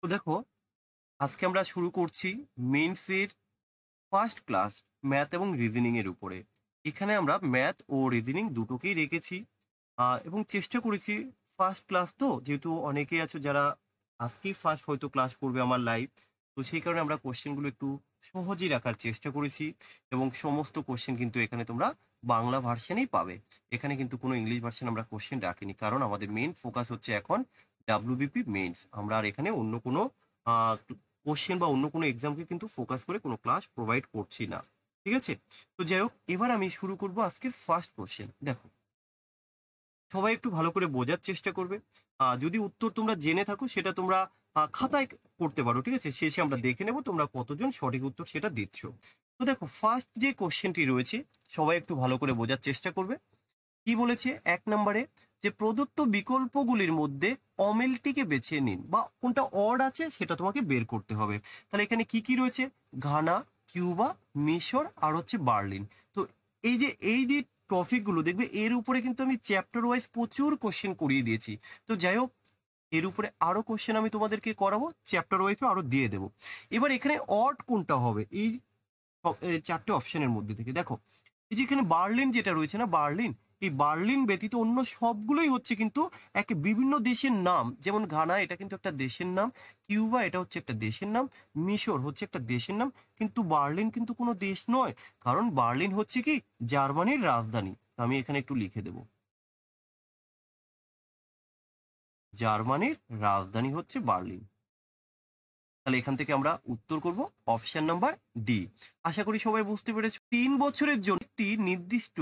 তো দেখো, আজকে আমরা শুরু করছি মেইনসের ফার্স্ট ক্লাস ম্যাথ এবং রিজনিং এর উপরে। এখানে আমরা ম্যাথ ও রিজনিং দুটোকেই রেখেছি এবং চেষ্টা করেছি। ফার্স্ট ক্লাস তো, যেহেতু অনেকেই আছে যারা আজকেই ফার্স্ট হয়তো ক্লাস করবে আমার লাইভ, তো সেই কারণে আমরা কোশ্চেনগুলো একটু সহজেই রাখার চেষ্টা করেছি এবং সমস্ত কোশ্চেন কিন্তু এখানে তোমরা বাংলা ভার্সনেই পাবে। এখানে কিন্তু কোনো ইংলিশ ভার্সন আমরা কোশ্চেন রাখিনি, কারণ আমাদের মেইন ফোকাস হচ্ছে এখন ডাব্লিউবিপি মেইনস। আমরা আর এখানে অন্য কোনো কোশ্চেন বা অন্য কোনো এক্সামকে কিন্তু ফোকাস করে কোনো ক্লাস প্রোভাইড করছি না। ঠিক আছে? তো যাই হোক, এবার আমি শুরু করব আজকের ফার্স্ট কোশ্চেন। দেখো, সবাই একটু ভালো করে বোঝার চেষ্টা করবে। যদি উত্তর তোমরা জেনে থাকো সেটা তোমরা খাতায় করতে পারো। ঠিক আছে? শেষে আমরা দেখে নেব তোমরা কতজন সঠিক উত্তর সেটা দিচ্ছ। তো দেখো, ফার্স্ট যে কোশ্চেনটি রয়েছে, সবাই একটু ভালো করে বোঝার চেষ্টা করবে। কি বলেছে এক নম্বরে, যে প্রদত্ত বিকল্পগুলির মধ্যে অমিলটিকে বেছে নিন, বা কোনটা অড আছে সেটা তোমাকে বের করতে হবে। তাহলে এখানে কি কি রয়েছে? ঘানা, কিউবা, মিশর আর হচ্ছে বার্লিন। তো এই যে টপিকগুলো দেখবে, এর উপরে কিন্তু আমি চ্যাপ্টার ওয়াইজ প্রচুর কোশ্চেন করিয়ে দিয়েছি। তো যাই হোক, এর উপরে আরো কোশ্চেন আমি তোমাদেরকে করাবো, চ্যাপ্টার ওয়াইজও আরো দিয়ে দেবো। এবার এখানে অড কোনটা হবে এই চারটে অপশনের মধ্যে থেকে? দেখো, এই যে এখানে বার্লিন যেটা রয়েছে না, বার্লিন, এই বার্লিন ব্যতীত অন্য সবগুলোই হচ্ছে কিন্তু বিভিন্ন দেশের নাম। যেমন ঘানা, এটা কিন্তু একটা দেশের নাম। কিউবা, এটা হচ্ছে একটা দেশের নাম। মিশর হচ্ছে একটা দেশের নাম। কিন্তু বার্লিন কিন্তু কোনো দেশ নয়, কারণ বার্লিন হচ্ছে কি জার্মানির রাজধানী। আমি এখানে একটু লিখে দেব, জার্মানির রাজধানী হচ্ছে বার্লিন। তাহলে এখান থেকে আমরা উত্তর করব অপশন নাম্বার ডি। আশা করি সবাই বুঝতে পেরেছো। 3 বছরের জন্য একটি নির্দিষ্ট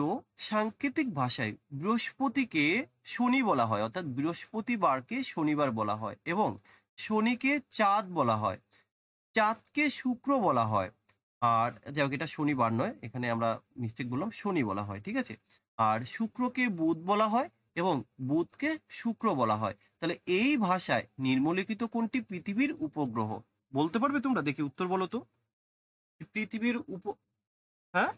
সাংকেতিক ভাষায় বৃহস্পতিকে শনি বলা হয়, অর্থাৎ বৃহস্পতিবারকে শনিবার বলা হয়, এবং শনিকে চাঁদ বলা হয়, চাঁদকে শুক্র বলা হয়। আর যাই হোক, এটা শনিবার নয়, এখানে আমরা মিস্টেক বললাম, শনি বলা হয়। ঠিক আছে? আর শুক্রকে বুধ বলা হয় এবং বুধকে শুক্র বলা হয়। তাহলে এই ভাষায় নিম্নলিখিত কোনটি পৃথিবীর উপগ্রহ? বলতে পারবে তোমরা? দেখি উত্তর বলো তো। পৃথিবীর হ্যাঁ,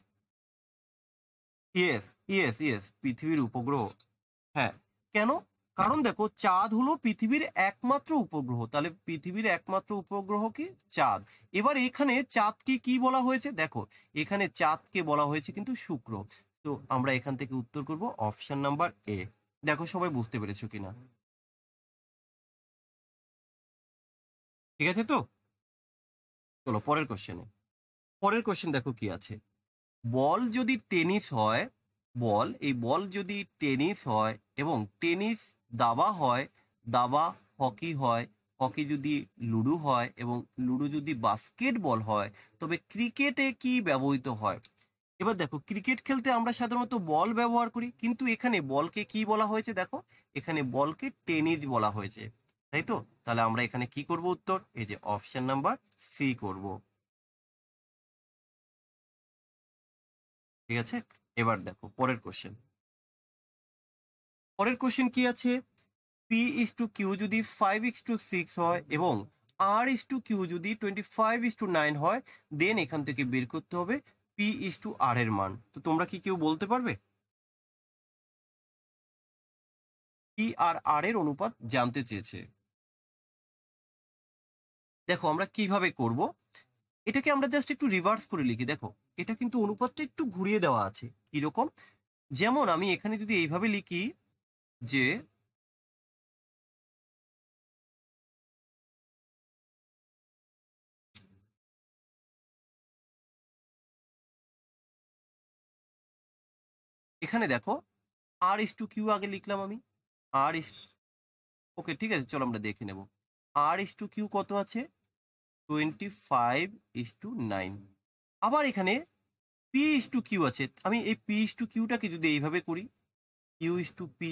ইয়েস, ইয়েস, ইয়েস, পৃথিবীর উপগ্রহ। হ্যাঁ। কেন? কারণ দেখো, চাঁদ হলো পৃথিবীর একমাত্র উপগ্রহ। তাহলে পৃথিবীর একমাত্র উপগ্রহ কি? চাঁদ। এবার এখানে চাঁদকে কি বলা হয়েছে? দেখো, এখানে চাঁদকে বলা হয়েছে কিন্তু শুক্র। তো আমরা এখান থেকে উত্তর করব অপশন নাম্বার এ। দেখো, সবাই বুঝতে পেরেছো কিনা? ঠিক আছে তো? চলো পরের কোশ্চেনে। পরের কোশ্চেন দেখো কি আছে। বল যদি টেনিস হয়, এই বল যদি টেনিস হয় এবং টেনিস দাবা হয়, দাবা হকি হয়, হকি যদি লুডো হয় এবং লুডো যদি বাস্কেটবল হয়, তবে ক্রিকেটে কি ব্যবহৃত হয়? এবার দেখো, ক্রিকেট খেলতে আমরা সাধারণত বল ব্যবহার করি, কিন্তু এখানে বলকে কি বলা হয়েছে? দেখো, এখানে বলকে টেনিস বলা হয়েছে, তাই তো? তাহলে আমরা এখানে কি করব? উত্তর এই যে অপশন নাম্বার সি করব। ঠিক আছে? এবার দেখো পরের কোশ্চেন। পরের কোশ্চেন কি আছে? পি ইস টু কিউ যদি 5:6 হয় এবং আর ইস টু কিউ যদি 25:9 হয়, দেন এখান থেকে বের করতে হবে পি ইস টু আর এর মান। তো তোমরা কি কেউ বলতে পারবে? পি আর আর এর অনুপাত জানতে চেয়েছে। দেখো, আমরা কিভাবে করব, এটাকে আমরা জাস্ট একটু রিভার্স করে লিখি। দেখো, এটা কিন্তু অনুপাতটা একটু ঘুরিয়ে দেওয়া আছে। কিরকম? যেমন আমি এখানে যদি এইভাবে লিখি যে, এখানে দেখো, আর ইস টু কিউ আগে লিখলাম আমি। আর ইস ওকে, ঠিক আছে, চলো আমরা দেখে নেব। আর ইস টু কিউ কত আছে? 25:9। আবার এখানে পি ইস টু কিউ আছে। আমি এই পি ইস টু কিউটাকে যদি এইভাবে করি, Q is to P,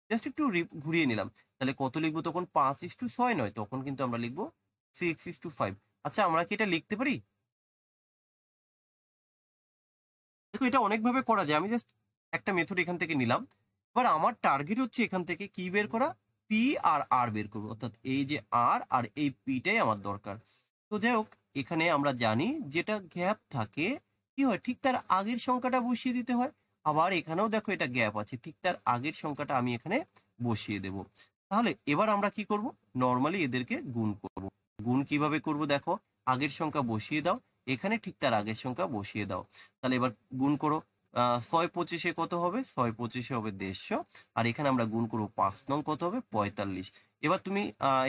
just একটু ঘুরিয়ে নিলাম, তাহলে কত লিখবো তখন? 5:6 নয়, তখন কিন্তু আমরা লিখবো 6:5। আচ্ছা, আমরা কি এটা লিখতে পারি? দেখো, এটা অনেকভাবে করা যায়, আমি জাস্ট একটা মেথড এখান থেকে নিলাম। এবার আমার টার্গেট হচ্ছে এখান থেকে কি বের করা? পি আর আর বের করবো, অর্থাৎ এই যে আর আর এই পিটাই আমার দরকার। তো যাই হোক, এখানে আমরা জানি যেটা গ্যাপ থাকে কি হয়, ঠিক তার আগের সংখ্যাটা বসিয়ে দিতে হয়। আবার এখানেও দেখো, এটা গ্যাপ আছে, ঠিক তার আগের সংখ্যাটা আমি এখানে বসিয়ে দেব। তাহলে এবার আমরা কি করব? নর্মালি এদেরকে গুণ করব। গুণ কিভাবে করব দেখো, আগের সংখ্যা বসিয়ে দাও, এখানে ঠিক তার আগের সংখ্যা বসিয়ে দাও। তাহলে এবার গুণ করো। 6 × 25 কত হবে? 6 × 25 হবে 150। আর এখানে আমরা গুণ করবো 5 নং কত হবে? 45। এবার তুমি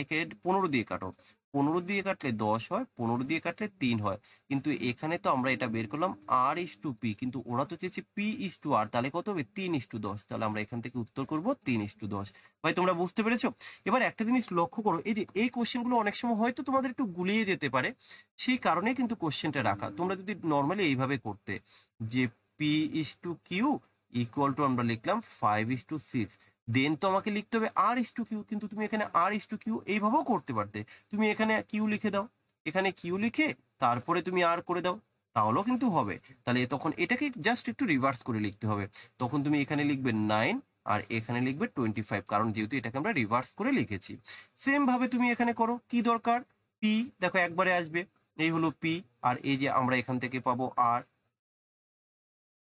একে 15 দিয়ে কাটো। 15 দিয়ে কাটলে 10 হয়, 15 দিয়ে কাটলে 3 হয়। কিন্তু এখানে তো আমরা এটা বের করলাম R/P, কিন্তু ওরা তো চেয়েছে P/R, তাহলে কত হবে? 3/10। তাহলে আমরা এখান থেকে উত্তর করব 3/10। ভাই তোমরা বুঝতে পেরেছো? এবার একটা জিনিস লক্ষ্য করো, এই যে এই কোশ্চেনগুলো অনেক সময় হয়তো তোমাদের একটু গুলিয়ে যেতে পারে, সেই কারণেই কিন্তু কোশ্চেনটা রাখা। তোমরা যদি নর্মালি এইভাবে করতে যে P/Q ইকুয়াল টু আমরা লিখলাম 5/6, দেন তো আমাকে লিখতে হবে R/Q, কিন্তু তুমি এখানে R/Q এইভাবেও করতে পারতে। তুমি এখানে কিউ লিখে দাও, এখানে কিউ লিখে তারপরে তুমি আর করে দাও, তাহলেও কিন্তু হবে। তাহলে তখন এটাকে জাস্ট একটু রিভার্স করে লিখতে হবে। তখন তুমি এখানে লিখবে 9 আর এখানে লিখবে 25, কারণ যেহেতু এটাকে আমরা রিভার্স করে লিখেছি। সেম ভাবে তুমি এখানে করো, কি দরকার? পি, দেখো একবারে আসবে, এই হলো পি, আর এই যে আমরা এখান থেকে পাবো আর।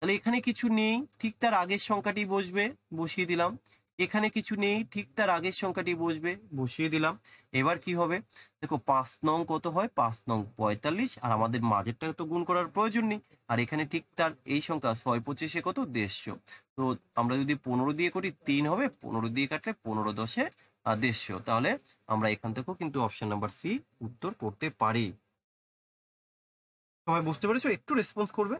তাহলে এখানে কিছু নেই, ঠিক তার আগের সংখ্যাটি বসবে, বসিয়ে দিলাম। এখানে কিছু নেই, ঠিক তার আগের সংখ্যাটি বসবে, বসিয়ে দিলাম। এবার কি হবে দেখো, 5 নং কত হয়? 5 নং 45, আর আমাদের মাঝেরটা তো গুণ করার প্রয়োজন নেই। আর এখানে ঠিক তার এই সংখ্যা 6 × 25 কত? 150। তো আমরা যদি 15 দিয়ে করি 3 হবে, 15 দিয়ে কাটলে 15×10 150। তাহলে আমরা এখান থেকেও কিন্তু অপশন নাম্বার সি উত্তর করতে পারি। সবাই বুঝতে পেরেছো? একটু রেসপন্স করবে।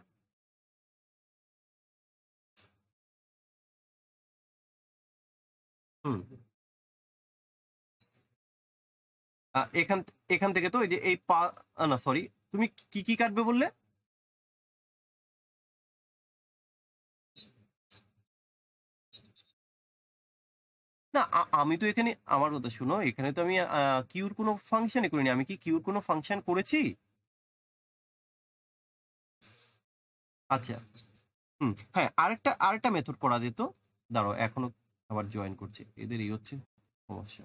হুম। এখান এখান থেকে তো এই যে এই না সরি, তুমি কি কি কাটবে বললে? না, আমি তো এখানে আমার কথা শুনো, এখানে তো আমি কিউর কোনো ফাংশনই করিনি। আমি কি কিউর কোনো ফাংশন করেছি? আচ্ছা। হুম, হ্যাঁ, আরেকটা আরেকটা মেথড করা যেত। দাঁড়াও, এখনো আবার জয়েন করছে, এদের এই হচ্ছে সমস্যা।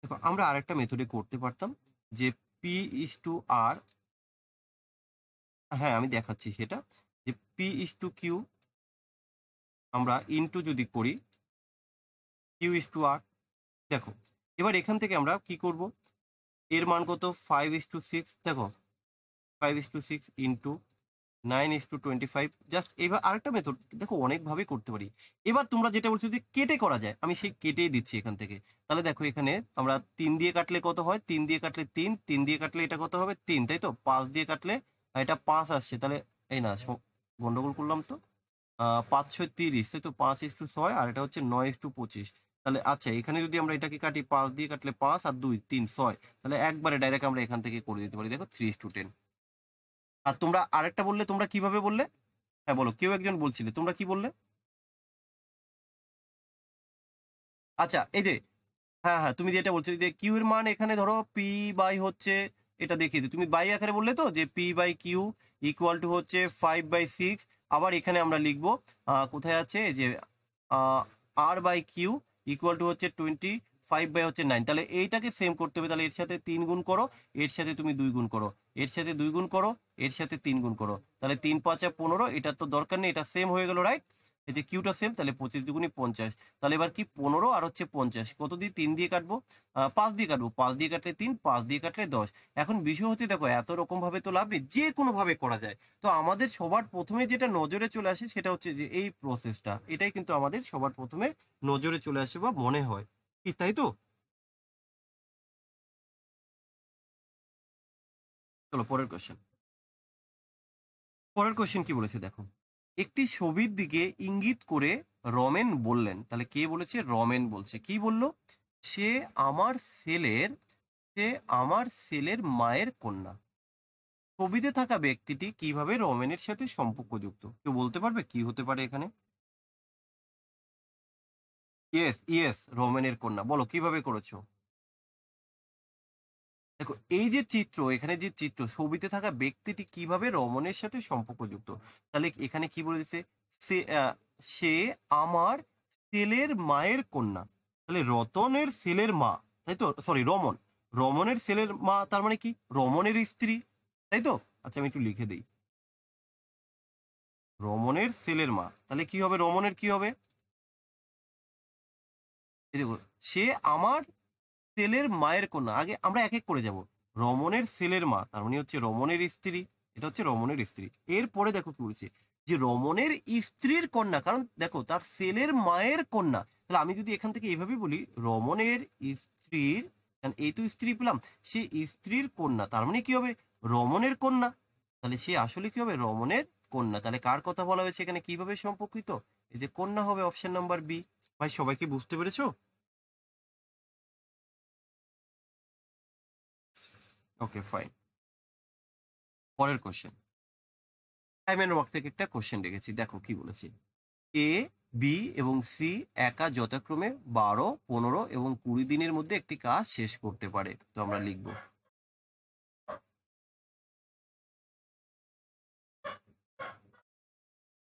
দেখো, আমরা আরেকটা মেথডে করতে পারতাম যে P/R। হ্যাঁ, আমি দেখাচ্ছি সেটা, যে P/Q আমরা ইনটু যদি করি Q/R। দেখো, এবার এখান থেকে আমরা কি করব? এর মান কত? 5:6। দেখো, 5:6 ইন্টু 9:25। জাস্ট এবার আরেকটা মেথড দেখো, অনেকভাবে করতে পারি। এবার তোমরা যেটা বলছো যে কেটে করা যায়, আমি সেই কেটেই দিচ্ছি এখান থেকে। তাহলে দেখো, এখানে আমরা 3 দিয়ে কাটলে কত হয়? 3 দিয়ে কাটলে 3, 3 দিয়ে কাটলে এটা কত হবে? 3, তাই তো? 5 দিয়ে কাটলে এটা 5 আসছে। তাহলে এই না, গন্ডগোল করলাম তো। 5×6 = 30, তাই তো? 5:6, আর এটা হচ্ছে 9:25। তাহলে আচ্ছা, এখানে যদি আমরা এটাকে কাটি, 5 দিয়ে কাটলে 5 আর 2 3 6, তাহলে একবারে ডাইরেক্ট আমরা এখান থেকে করে দিতে পারি। দেখো, 3:10। আর তোমরা আরেকটা বললে, তোমরা কিভাবে বললে? হ্যাঁ বলো, কেউ একজন বলছিলে, তোমরা কি বললে? আচ্ছা, এই যে হ্যাঁ, হ্যাঁ, তুমি যেটা বলছো যে কিউ এর মান এখানে ধরো পি বাই হচ্ছে, এটা দেখিয়ে দিই। তুমি বাই আকারে বললে তো, যে P/Q ইকুয়াল টু হচ্ছে 5/6। আবার এখানে আমরা লিখবো, কোথায় আছে এই যে R/Q ইকুয়াল টু হচ্ছে 25/9। তাহলে এইটাকে সেম করতে হবে। তাহলে এর সাথে 3 গুণ করো, এর সাথে তুমি 2 গুণ করো, এর সাথে 2 গুণ করো, এর সাথে 3 গুণ করো। তাহলে 3×5 = 15, এটার তো দরকার নেই, এটা সেম হয়ে গেল, রাইট? এই যে কিউটা সেম, তাহলে 25×2 = 50। তাহলে এবার কি 15 আর হচ্ছে 50 কত দিয়ে? 3 দিয়ে কাটবো, 5 দিয়ে কাটবো, 5 দিয়ে কাটলে 3, 5 দিয়ে কাটলে 10। এখন বিষয় হচ্ছে, দেখো, এত রকম ভাবে তো লাভ নেই, যে কোনো ভাবে করা যায়। তো আমাদের সবার প্রথমে যেটা নজরে চলে আসে সেটা হচ্ছে যে এই প্রসেসটা, এটাই কিন্তু আমাদের সবার প্রথমে নজরে চলে আসে বা মনে হয়, কি তাই তো? চলো পরের কোশ্চেন। পরের কোশ্চেন কি বলেছে দেখো, একটি ছবির দিকে ইঙ্গিত করে রমেন বললেন। তাহলে কে বলেছে? রমেন বলছে। কি বললো? সে আমার ছেলের সে আমার ছেলের মায়ের কন্যা। ছবিতে থাকা ব্যক্তিটি কিভাবে রমেনের সাথে সম্পর্কযুক্ত? কেউ বলতে পারবে কি হতে পারে এখানে? ইয়েস, ইয়েস, রমেনের কন্যা। বলো কিভাবে করেছো? দেখো, এই যে চিত্র, এখানে যে চিত্র, ছবিতে থাকা ব্যক্তিটি কিভাবে রমণের সাথে সম্পর্কযুক্ত? তাহলে এখানে কি বলেছে? সে সে আমার ছেলের মায়ের কন্যা। তাহলে রতনের ছেলের মা, তাই তো? সরি, রমন। রমনের ছেলের মা, তার মানে কি? রমনের স্ত্রী, তাই তো? আচ্ছা, আমি একটু লিখে দিই, রমনের ছেলের মা। তাহলে কি হবে? রমনের কি হবে? এই দেখো, সে আমার সেলের মায়ের কন্যা। আগে আমরা এক এক করে যাব। রমণের সেলের মা, তার মানে হচ্ছে রমণের স্ত্রী। এটা হচ্ছে রমণের স্ত্রী। এরপরে দেখো কি বলছে, যে রমণের স্ত্রীর কন্যা, কারণ দেখো তার সেলের মায়ের কন্যা। তাহলে আমি যদি এখান থেকে এইভাবে বলি, রমণের স্ত্রীর, কারণ এই তো স্ত্রী পেলাম, সে স্ত্রীর কন্যা, তার মানে কি হবে, রমণের কন্যা। তাহলে সে আসলে কি হবে, রমণের কন্যা। তাহলে কার কথা বলা হয়েছে এখানে, কিভাবে সম্পর্কিত, এই যে কন্যা হবে অপশন নাম্বার বি। ভাই সবাই কি বুঝতে পেরেছো? Okay fine. পরের কোশ্চেন, টাইম এন্ড ওয়ার্ক থেকে একটা কোশ্চেন রেখেছি, দেখো কি বলেছি। এ, বি এবং সি একা যথাক্রমে 12, 15 এবং 20 দিনের মধ্যে একটি কাজ শেষ করতে পারে। তো আমরা লিখব,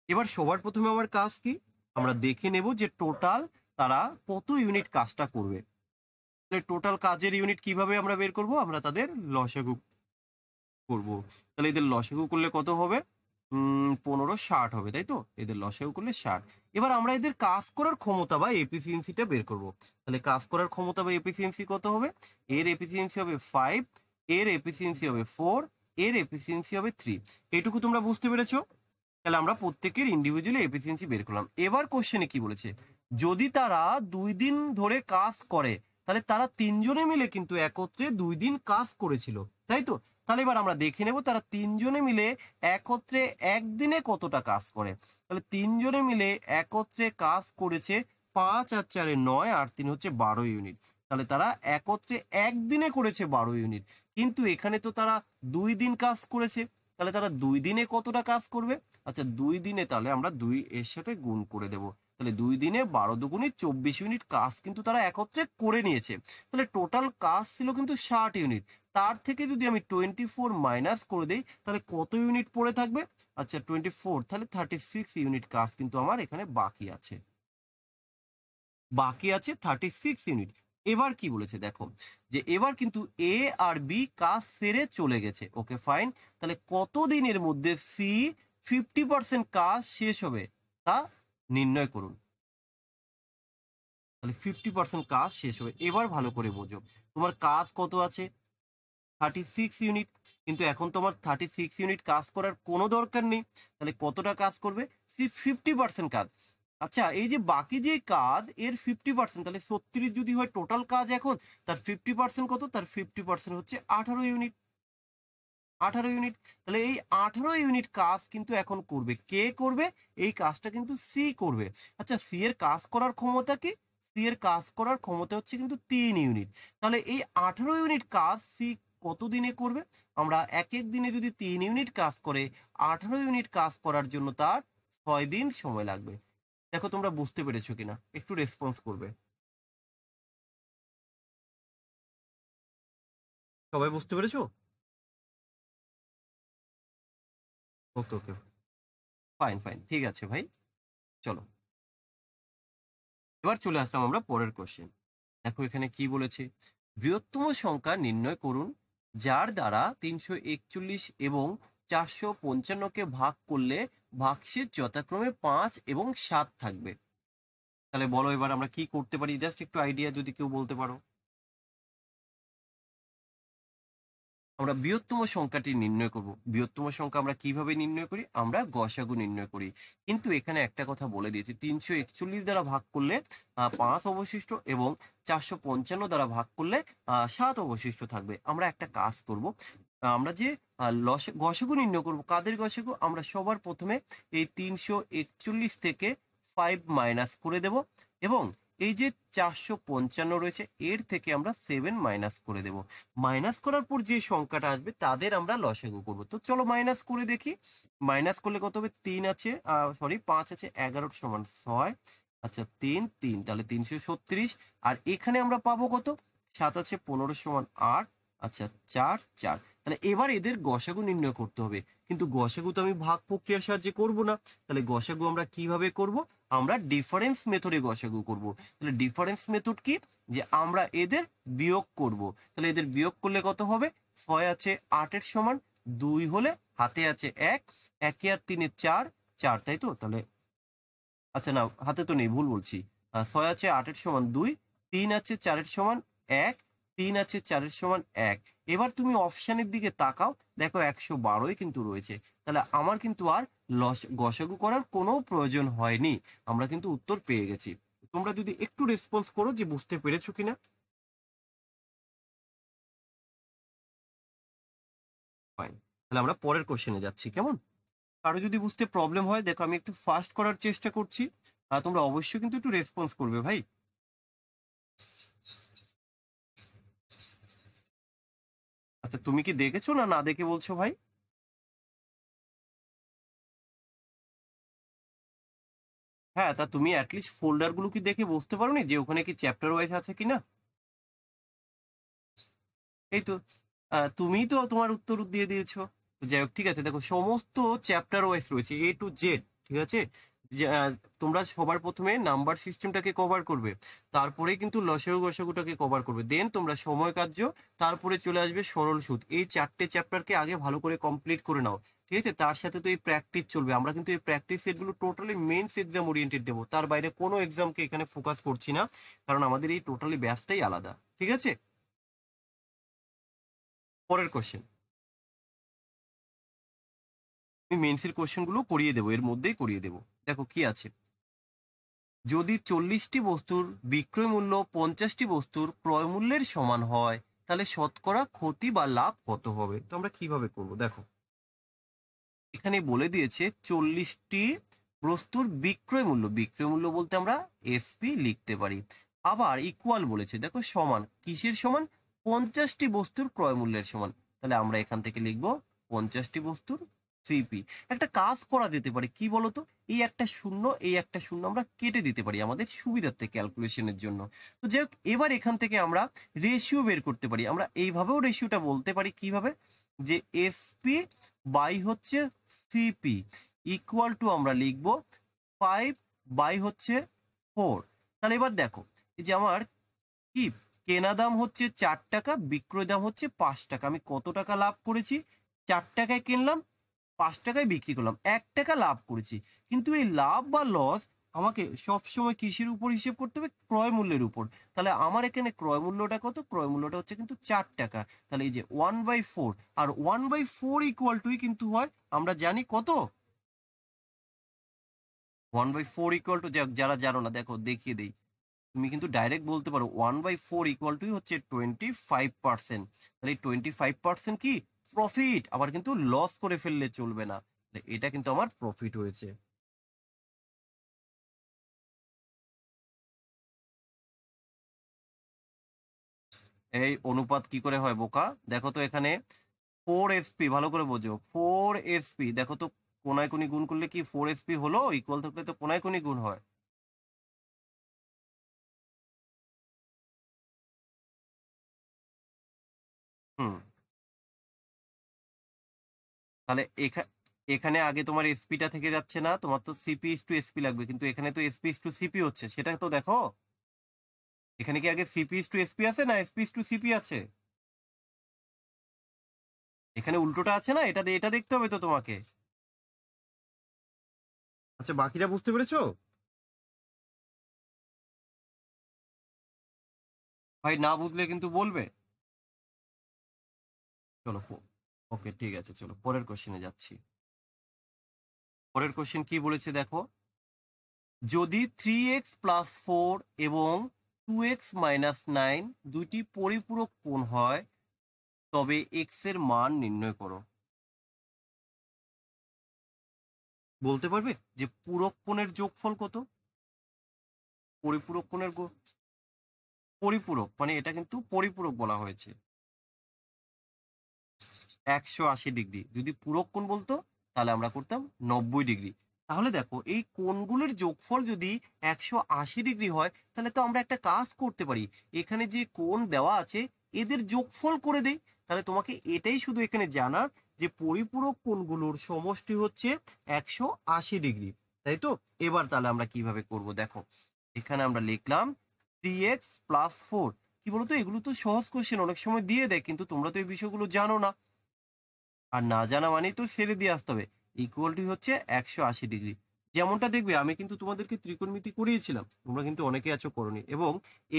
এবার সবার প্রথমে আমার কাজ কি, আমরা দেখে নেব যে টোটাল তারা কত ইউনিট কাজটা করবে। তাহলে টোটাল কাজের ইউনিট কিভাবে আমরা বের করব, আমরা তাদের লসাগু করব। তাহলে এদের লসাগু করলে কত হবে, 15, 60 হবে, তাই তো, এদের লসাগু করলে 60। এবার আমরা এদের কাজ করার ক্ষমতা বা এফিসিয়েন্সিটা বের করব। তাহলে কাজ করার ক্ষমতা বা এফিসিয়েন্সি কত হবে, এর এফিসিয়েন্সি হবে 5, এর এফিসিয়েন্সি হবে 4, এর এফিসিয়েন্সি হবে 3। এইটুকু তোমরা বুঝতে পেরেছো? তাহলে আমরা প্রত্যেকের ইন্ডিভিজুয়ালি এফিসিয়েন্সি বের করলাম। এবার কোশ্চেনে কি বলেছে, যদি তারা 2 দিন ধরে কাজ করে, তাহলে তারা তিনজনে মিলে কিন্তু একত্রে 2 দিন কাজ করেছিল, তাই তো। তাহলে এবার আমরা দেখে নেব তারা তিনজনে মিলে একত্রে একদিনে কতটা কাজ করে। তাহলে তিনজনে মিলে একত্রে কাজ করেছে 5 আর 4 9 আর 3 হচ্ছে 12 ইউনিট। তাহলে তারা একত্রে একদিনে করেছে 12 ইউনিট, কিন্তু এখানে তো তারা 2 দিন কাজ করেছে। তাহলে তারা 2 দিনে কতটা কাজ করবে, আচ্ছা 2 দিনে তাহলে আমরা 2 এর সাথে গুণ করে দেব। তাহলে 2 দিনে 12 দুগুণে 24 ইউনিট কাজ কিন্তু তারা একত্রে করে নিয়েছে। তাহলে টোটাল কাজ ছিল কিন্তু 60 ইউনিট। তার থেকে যদি আমি 24 মাইনাস করে দেই, তাহলে কত ইউনিট পড়ে থাকবে, আচ্ছা 24, তাহলে 36 ইউনিট কাজ কিন্তু আমার এখানে বাকি আছে। বাকি আছে 36 ইউনিট। এবার কি বলেছে দেখো, যে এবার কিন্তু এ আর বি কাজ সেরে চলে গেছে, ওকে ফাইন। তাহলে কত দিনের মধ্যে সি 50% কাজ শেষ হবে তা নির্ণয় করুন। তাহলে 50% কাজ শেষ হবে, এবার ভালো করে বোঝো। তোমার কাজ কত আছে, 36 ইউনিট, কিন্তু এখন তোমার 36 ইউনিট কাজ করার কোনো দরকার নেই। তাহলে কতটা কাজ করবে, 50% কাজ। আচ্ছা এই যে বাকি যে কাজ এর 50%, তাহলে 36 যদি হয় টোটাল কাজ, এখন তার 50% কত, তার 50% হচ্ছে 18 ইউনিট। 18 ইউনিট। তাহলে এই 18 ইউনিট কাজ কিন্তু এখন করবে কে, করবে এই কাজটা কিন্তু সি করবে। আচ্ছা সি এর কাজ করার ক্ষমতা কি, সি এর কাজ করার ক্ষমতা হচ্ছে কিন্তু 3 ইউনিট। তাহলে এই 18 ইউনিট কাজ সি কত দিনে করবে, আমরা এক এক দিনে যদি 3 ইউনিট কাজ করে, 18 ইউনিট কাজ করার জন্য তার 6 দিন সময় লাগবে। দেখো তোমরা বুঝতে পেরেছো কিনা, একটু রেসপন্স করবে। সবাই বুঝতে পেরেছো? ওকে ওকে, ফাইন ফাইন, ঠিক আছে ভাই। চলো এবার চলে আসলাম আমরা পরের কোশ্চেন। দেখো এখানে কি বলেছে, বৃহত্তম সংখ্যা নির্ণয় করুন যার দ্বারা 341 এবং 455-কে ভাগ করলে ভাগশেষ যথাক্রমে 5 এবং 7 থাকবে। তাহলে বলো এবার আমরা কি করতে পারি, জাস্ট একটু আইডিয়া যদি কেউ বলতে পারো। আমরা বৃহত্তম সংখ্যাটি নির্ণয় করব। বৃহত্তম সংখ্যা আমরা কিভাবে নির্ণয় করি, আমরা গসাগু নির্ণয় করি। কিন্তু এখানে একটা কথা বলে দিয়েছি, 341 দ্বারা ভাগ করলে 5 অবশিষ্ট এবং 455 দ্বারা ভাগ করলে 7 অবশিষ্ট থাকবে। আমরা একটা কাজ করব, আমরা যে গসাগু নির্ণয় করব, কাদের গসাগু, আমরা সবার প্রথমে এই 341 থেকে 5 মাইনাস করে দেব, এবং এই যে 455 রয়েছে এর থেকে আমরা 7 মাইনাস করে দেব। মাইনাস করার পর যে সংখ্যাটা আসবে তাদের আমরা লসাগু করব। তো চলো মাইনাস করে দেখি। মাইনাস করলে কত হবে, 3 আছে, সরি 5 আছে, 11 সমান 6, আচ্ছা 3 3, তাহলে 336। আর এখানে আমরা পাবো কত, 7 আছে, 15 সমান 8, আচ্ছা 4 4। তাহলে এবার এদের গসাগু নির্ণয় করতে হবে, কিন্তু গসাগু তো আমি ভাগ প্রক্রিয়ার সাহায্যে করব না। তাহলে গসাগু আমরা কিভাবে করব, আমরা ডিফারেন্স মেথডে গসাগু করব। তাহলে ডিফারেন্স মেথড কি, যে আমরা এদের বিয়োগ করব। তাহলে এদের বিয়োগ করলে কত হবে, 6 আছে 8-এর সমান 2 হলে হাতে আছে 1, 1 আর 3 4 4, তাই তো। তাহলে আচ্ছা না, হাতে তো নেই, ভুল বলছি। 6 আছে 8-এর সমান 2, 3 আছে 4-এর সমান 1, 3 আছে 4-এর সমান 1। এবার তুমি অপশানের দিকে তাকাও, দেখো 112ই কিন্তু রয়েছে। তাহলে আমার কিন্তু আর গসাগু করার কোনো প্রয়োজন হয়নি। আমরা কিন্তু উত্তর পেয়ে গেছি। তোমরা যদি একটু রেসপন্স করো যে বুঝতে পেরেছো কিনা। ফাইন। তাহলে আমরা পরের কোশ্চেনে যাচ্ছি, কেমন? কারো যদি বুঝতে প্রবলেম হয়, দেখো আমি একটু ফাস্ট করার চেষ্টা করছি। তোমরা অবশ্যই কিন্তু একটু রেসপন্স করবে ভাই। আচ্ছা, তুমি কি দেখেছো না না দেখে বলছো ভাই? হ্যাঁ, তা তুমি অ্যাটলিস্ট ফোল্ডার গুলো কি দেখে বুঝতে পারোনি যে ওখানে কি চ্যাপ্টার ওয়াইজ আছে কিনা? এই তো, তুমিই তো তোমার উত্তর দিয়ে দিয়েছো। তো যাই হোক, ঠিক আছে, দেখো সমস্ত চ্যাপ্টার ওয়াইজ রয়েছে A to Z। ঠিক আছে, যে, তোমরা সবার প্রথমে নাম্বার সিস্টেমটাকে কভার করবে, তারপরে কিন্তু লসাগু গসাগুটাকে কভার করবে, দেন তোমরা সময় কার্য, তারপরে চলে আসবে সরল সুদ। এই 4টে চ্যাপ্টারকে আগে ভালো করে কমপ্লিট করে নাও। ঠিক আছে, তার সাথে তো এই প্র্যাকটিস চলবে। আমরা কিন্তু এই প্র্যাকটিস সেটগুলো টোটালি মেইনস এক্সাম ওরিয়েন্টেড দেবো, তার বাইরে কোনো এক্সামকে এখানে ফোকাস করছি না, কারণ আমাদের এই টোটালি ব্যাচটাই আলাদা। ঠিক আছে, পরের কোশ্চেন। আমি মেন্সের কোশ্চেন গুলো করিয়ে দেবো, এর মধ্যেই করিয়ে দেবো। দেখো কি আছে, যদি 40টি বস্তুর বিক্রয় মূল্য 50টি বস্তুর ক্রয় মূল্যের সমান হয়, তাহলে শতকরা ক্ষতি বা লাভ কত হবে? তো আমরা কিভাবে করব, দেখো এখানে বলে দিয়েছে 40টি বস্তুর বিক্রয় মূল্য, বিক্রয় মূল্য বলতে আমরা এসপি লিখতে পারি। আবার ইকুয়াল বলেছে, দেখো সমান কিসের সমান? 50টি বস্তুর ক্রয় মূল্যের সমান। তাহলে আমরা এখান থেকে লিখব 50টি বস্তুর সিপি। একটা কাজ করা যেতে পারে, কি বলতো, এই একটা শূন্য এই একটা শূন্য আমরা কেটে দিতে পারি আমাদের সুবিধার্থে ক্যালকুলেশনের জন্য। তো যাই হোক, এবার এখান থেকে আমরা রেশিও বের করতে পারি। আমরা এইভাবেও রেশিওটা বলতে পারি, কিভাবে, যে এসপি বাই হচ্ছে সিপি ইকুয়াল টু আমরা লিখব 5 বাই হচ্ছে 4। তাহলে এবার দেখো, এই যে আমার কি কেনা দাম হচ্ছে 4 টাকা, বিক্রয় দাম হচ্ছে 5 টাকা, আমি কত টাকা লাভ করেছি? 4 টাকায় কিনলাম, 5 টাকায় বিক্রি করলাম, 1 টাকা লাভ করেছি। কিন্তু এই লাভ বা লস আমাকে সবসময় কিসের উপর হিসেব করতে হবে? ক্রয় মূল্যের উপর। তাহলে আমার এখানে ক্রয় মূল্যটা কত? ক্রয় মূল্যটা হচ্ছে কিন্তু 4 টাকা। তাহলে এই যে 1/4, আর 1/4 ইকুয়াল টুই কিন্তু হয়, আমরা জানি কত? 1/4 ইকুয়াল টু, যারা জানো না দেখো দেখিয়ে দেই, তুমি কিন্তু ডাইরেক্ট বলতে পারো 1/4 ইকুয়াল টু হচ্ছে 25%। তাহলে 25% কি? প্রফিট। আবার কিন্তু লস করে ফেললে চলবে না, এটা কিন্তু আমার প্রফিট হয়েছে। এই অনুপাত কি করে হয় বোকা? দেখো তো এখানে 4SP, ভালো করে বোঝো, 4SP, দেখো তো কোনায় কোনি গুণ করলে কি 4SP হলো? ইকুয়াল থাকলে তো কোনায় কোনি গুণ হয়। হুম, তাহলে এখানে আগে তোমার এসপিটা থেকে যাচ্ছে না, তোমার তো সিপি ইস টু এসপি লাগবে, কিন্তু এখানে তো এসপি ইস টু সিপি হচ্ছে, সেটা তো দেখো। এখানে কি আগে সিপি ইস টু এসপি আছে না এসপি ইস টু সিপি আছে? এখানে উল্টোটা আছে না, এটা দেখতে হবে তো তোমাকে। আচ্ছা, বাকিটা বুঝতে পেরেছো? ভাই না বুঝলে কিন্তু বলবে। চলো, ওকে ঠিক আছে, চলো পরের কোশ্চেনে যাচ্ছি। পরের কোশ্চেন কি বলেছে দেখো, যদি 3x+4 এবং 2x-9 দুইটি পরিপূরক কোণ হয়, তবে এক্স এর মান নির্ণয় করো। বলতে পারবে যে পূরক কোণের যোগফল কত? পরিপূরক কোণের পরিপূরক মানে এটা কিন্তু পরিপূরক বলা হয়েছে। 180 ডিগ্রি। যদি পূরক কোণ বলতো, তাহলে আমরা করতাম 90 ডিগ্রি। তাহলে দেখো, এই কোণগুলোর যোগফল যদি 180 ডিগ্রি হয়, তাহলে তো আমরা একটা কাজ করতে পারি, এখানে যে কোণ দেওয়া আছে এদের যোগফল করে দেই। তাহলে তোমাকে এটাই শুধু এখানে জানার, যে পরিপূরক কোণগুলোর সমষ্টি হচ্ছে 180 ডিগ্রি। তাই তো? এবার তাহলে আমরা কিভাবে করব, দেখো এখানে আমরা লিখলাম 3x+4। কি বলতো, এগুলো তো সহজ কোশ্চেন, অনেক সময় দিয়ে দেয়, কিন্তু তোমরা তো এই বিষয়গুলো জানো না। আর না জানা মানেই তো ছেড়ে দিয়ে আসতে হবে। ইকুয়াল টু হচ্ছে 180 ডিগ্রি। যেমনটা দেখবে আমি কিন্তু তোমাদেরকে ত্রিকোণমিতি করিয়েছিলাম, তোমরা কিন্তু অনেকে আছো করনি, এবং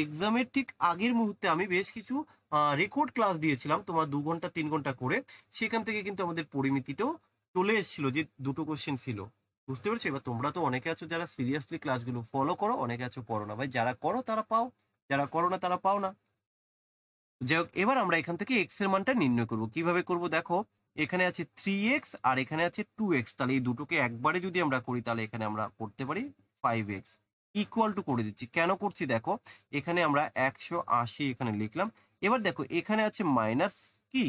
এক্সামের ঠিক আগের মুহূর্তে আমি বেশ কিছু রেকর্ড ক্লাস দিয়েছিলাম তোমার 2 ঘন্টা 3 ঘন্টা করে। সেখান থেকে কিন্তু আমাদের পরিমিতিটাও চলে এসেছিল, যে দুটো কোশ্চেন ছিল। বুঝতে পেরেছো? এবার তোমরা তো অনেকে আছো যারা সিরিয়াসলি ক্লাসগুলো ফলো করো, অনেকে আছো করো না। ভাই যারা করো তারা পাও, যারা করো না তারা পাও না। যাই হোক, এবার আমরা এখান থেকে এক্স এর মানটা নির্ণয় করব। কিভাবে করব দেখো, এখানে আছে 3x আর এখানে আছে 2x, তাহলে এই দুটোকে একবারে যদি আমরা করি তাহলে এখানে আমরা করতে পারি 5x ইকুয়াল টু করে দিচ্ছি। কেন করছি দেখো, এখানে আমরা 180 এখানে লিখলাম। এবার দেখো এখানে আছে মাইনাস কি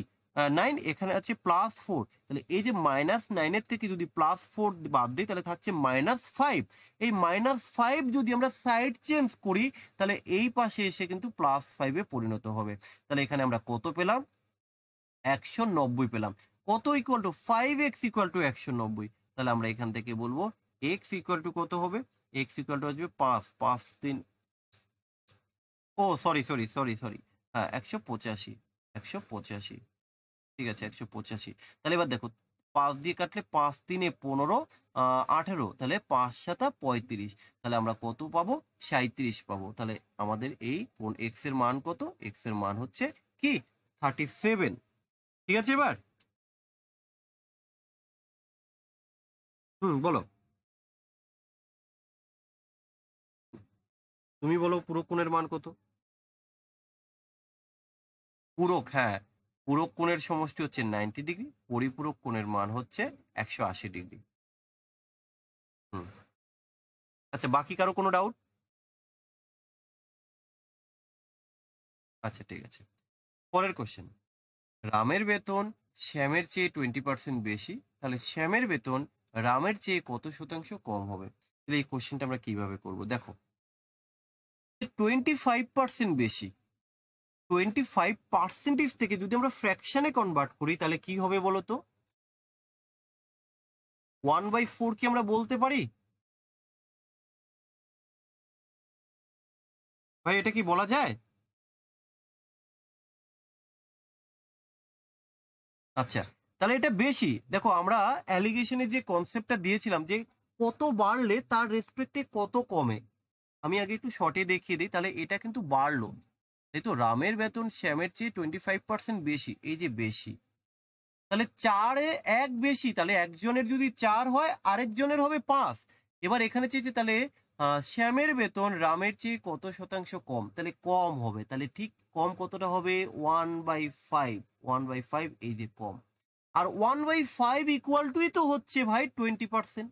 9, এখানে আছে +4, তাহলে এই যে -9 এর থেকে যদি +4 বাদ দিই তাহলে থাকছে -5। এই -5 যদি আমরা সাইড চেঞ্জ করি তাহলে এই পাশে এসে কিন্তু +5 এ পরিণত হবে। তাহলে এখানে আমরা কত পেলাম? 190 পেলাম। কত equal to 5x equal to 190। তাহলে আমরা এখান থেকে বলবো x ইকুয়াল টু কত হবে? x ইকুয়াল টু আসবে 5, 5 3, ও সরি, হ্যাঁ 185, 185, ঠিক আছে 185। তাহলে এবার দেখো 5 দিয়ে কাটলে 5 3 15, 18, তাহলে 5 7 35। তাহলে আমরা কত পাবো? 37 পাবো। তাহলে আমাদের এই কোন এক্স এর মান কত? এক্স এর মান হচ্ছে কি 37। ঠিক আছে এবার? বলো। তুমি বলো পুরো কোণের মান কত? পূরক, হ্যাঁ, পূরক কোণের সমষ্টি হচ্ছে 90 ডিগ্রি, পরিপূরক কোণের মান হচ্ছে 180 ডিগ্রি। হুম। আচ্ছা, বাকি কারো কোনো ডাউট? আচ্ছা ঠিক আছে, পরের কোশ্চেন। রামের বেতন শ্যামের চেয়ে 20% বেশি, তাহলে শ্যামের বেতন রামের চেয়ে কত শতাংশ কম হবে? তাহলে এই কোশ্চেনটা আমরা কিভাবে করব দেখো, 25% বেশি, 25% থেকে যদি আমরা ফ্র্যাকশনে কনভার্ট করি তাহলে কি হবে বলো তো? 1/4 কি আমরা বলতে পারি? ভাই এটা কি বলা যায়? আচ্ছা, তাহলে এটা বেশি। দেখো আমরা অ্যালিগেশনে যে কনসেপ্টটা দিয়েছিলাম যে কত বাড়লে তার রেসপেক্টে কত কমে, আমি আগে একটু শর্টে দেখিয়ে দিই। তাহলে এটা কিন্তু বাড়লো, তাই তো? রামের বেতন শ্যামের চেয়ে 25% বেশি, এই যে বেশি, তাহলে 4-এ 1 বেশি, তাহলে একজনের যদি 4 হয় আরেকজনের হবে 5। এবার এখানে চেয়েছে তাহলে শ্যামের বেতন রামের চেয়ে কত শতাংশ কম? তাহলে কম হবে, তাহলে ঠিক কম কতটা হবে? 1/5, 1/5, এই যে কম। আর 1/5 ইকুয়াল টুই তো হচ্ছে ভাই 20%।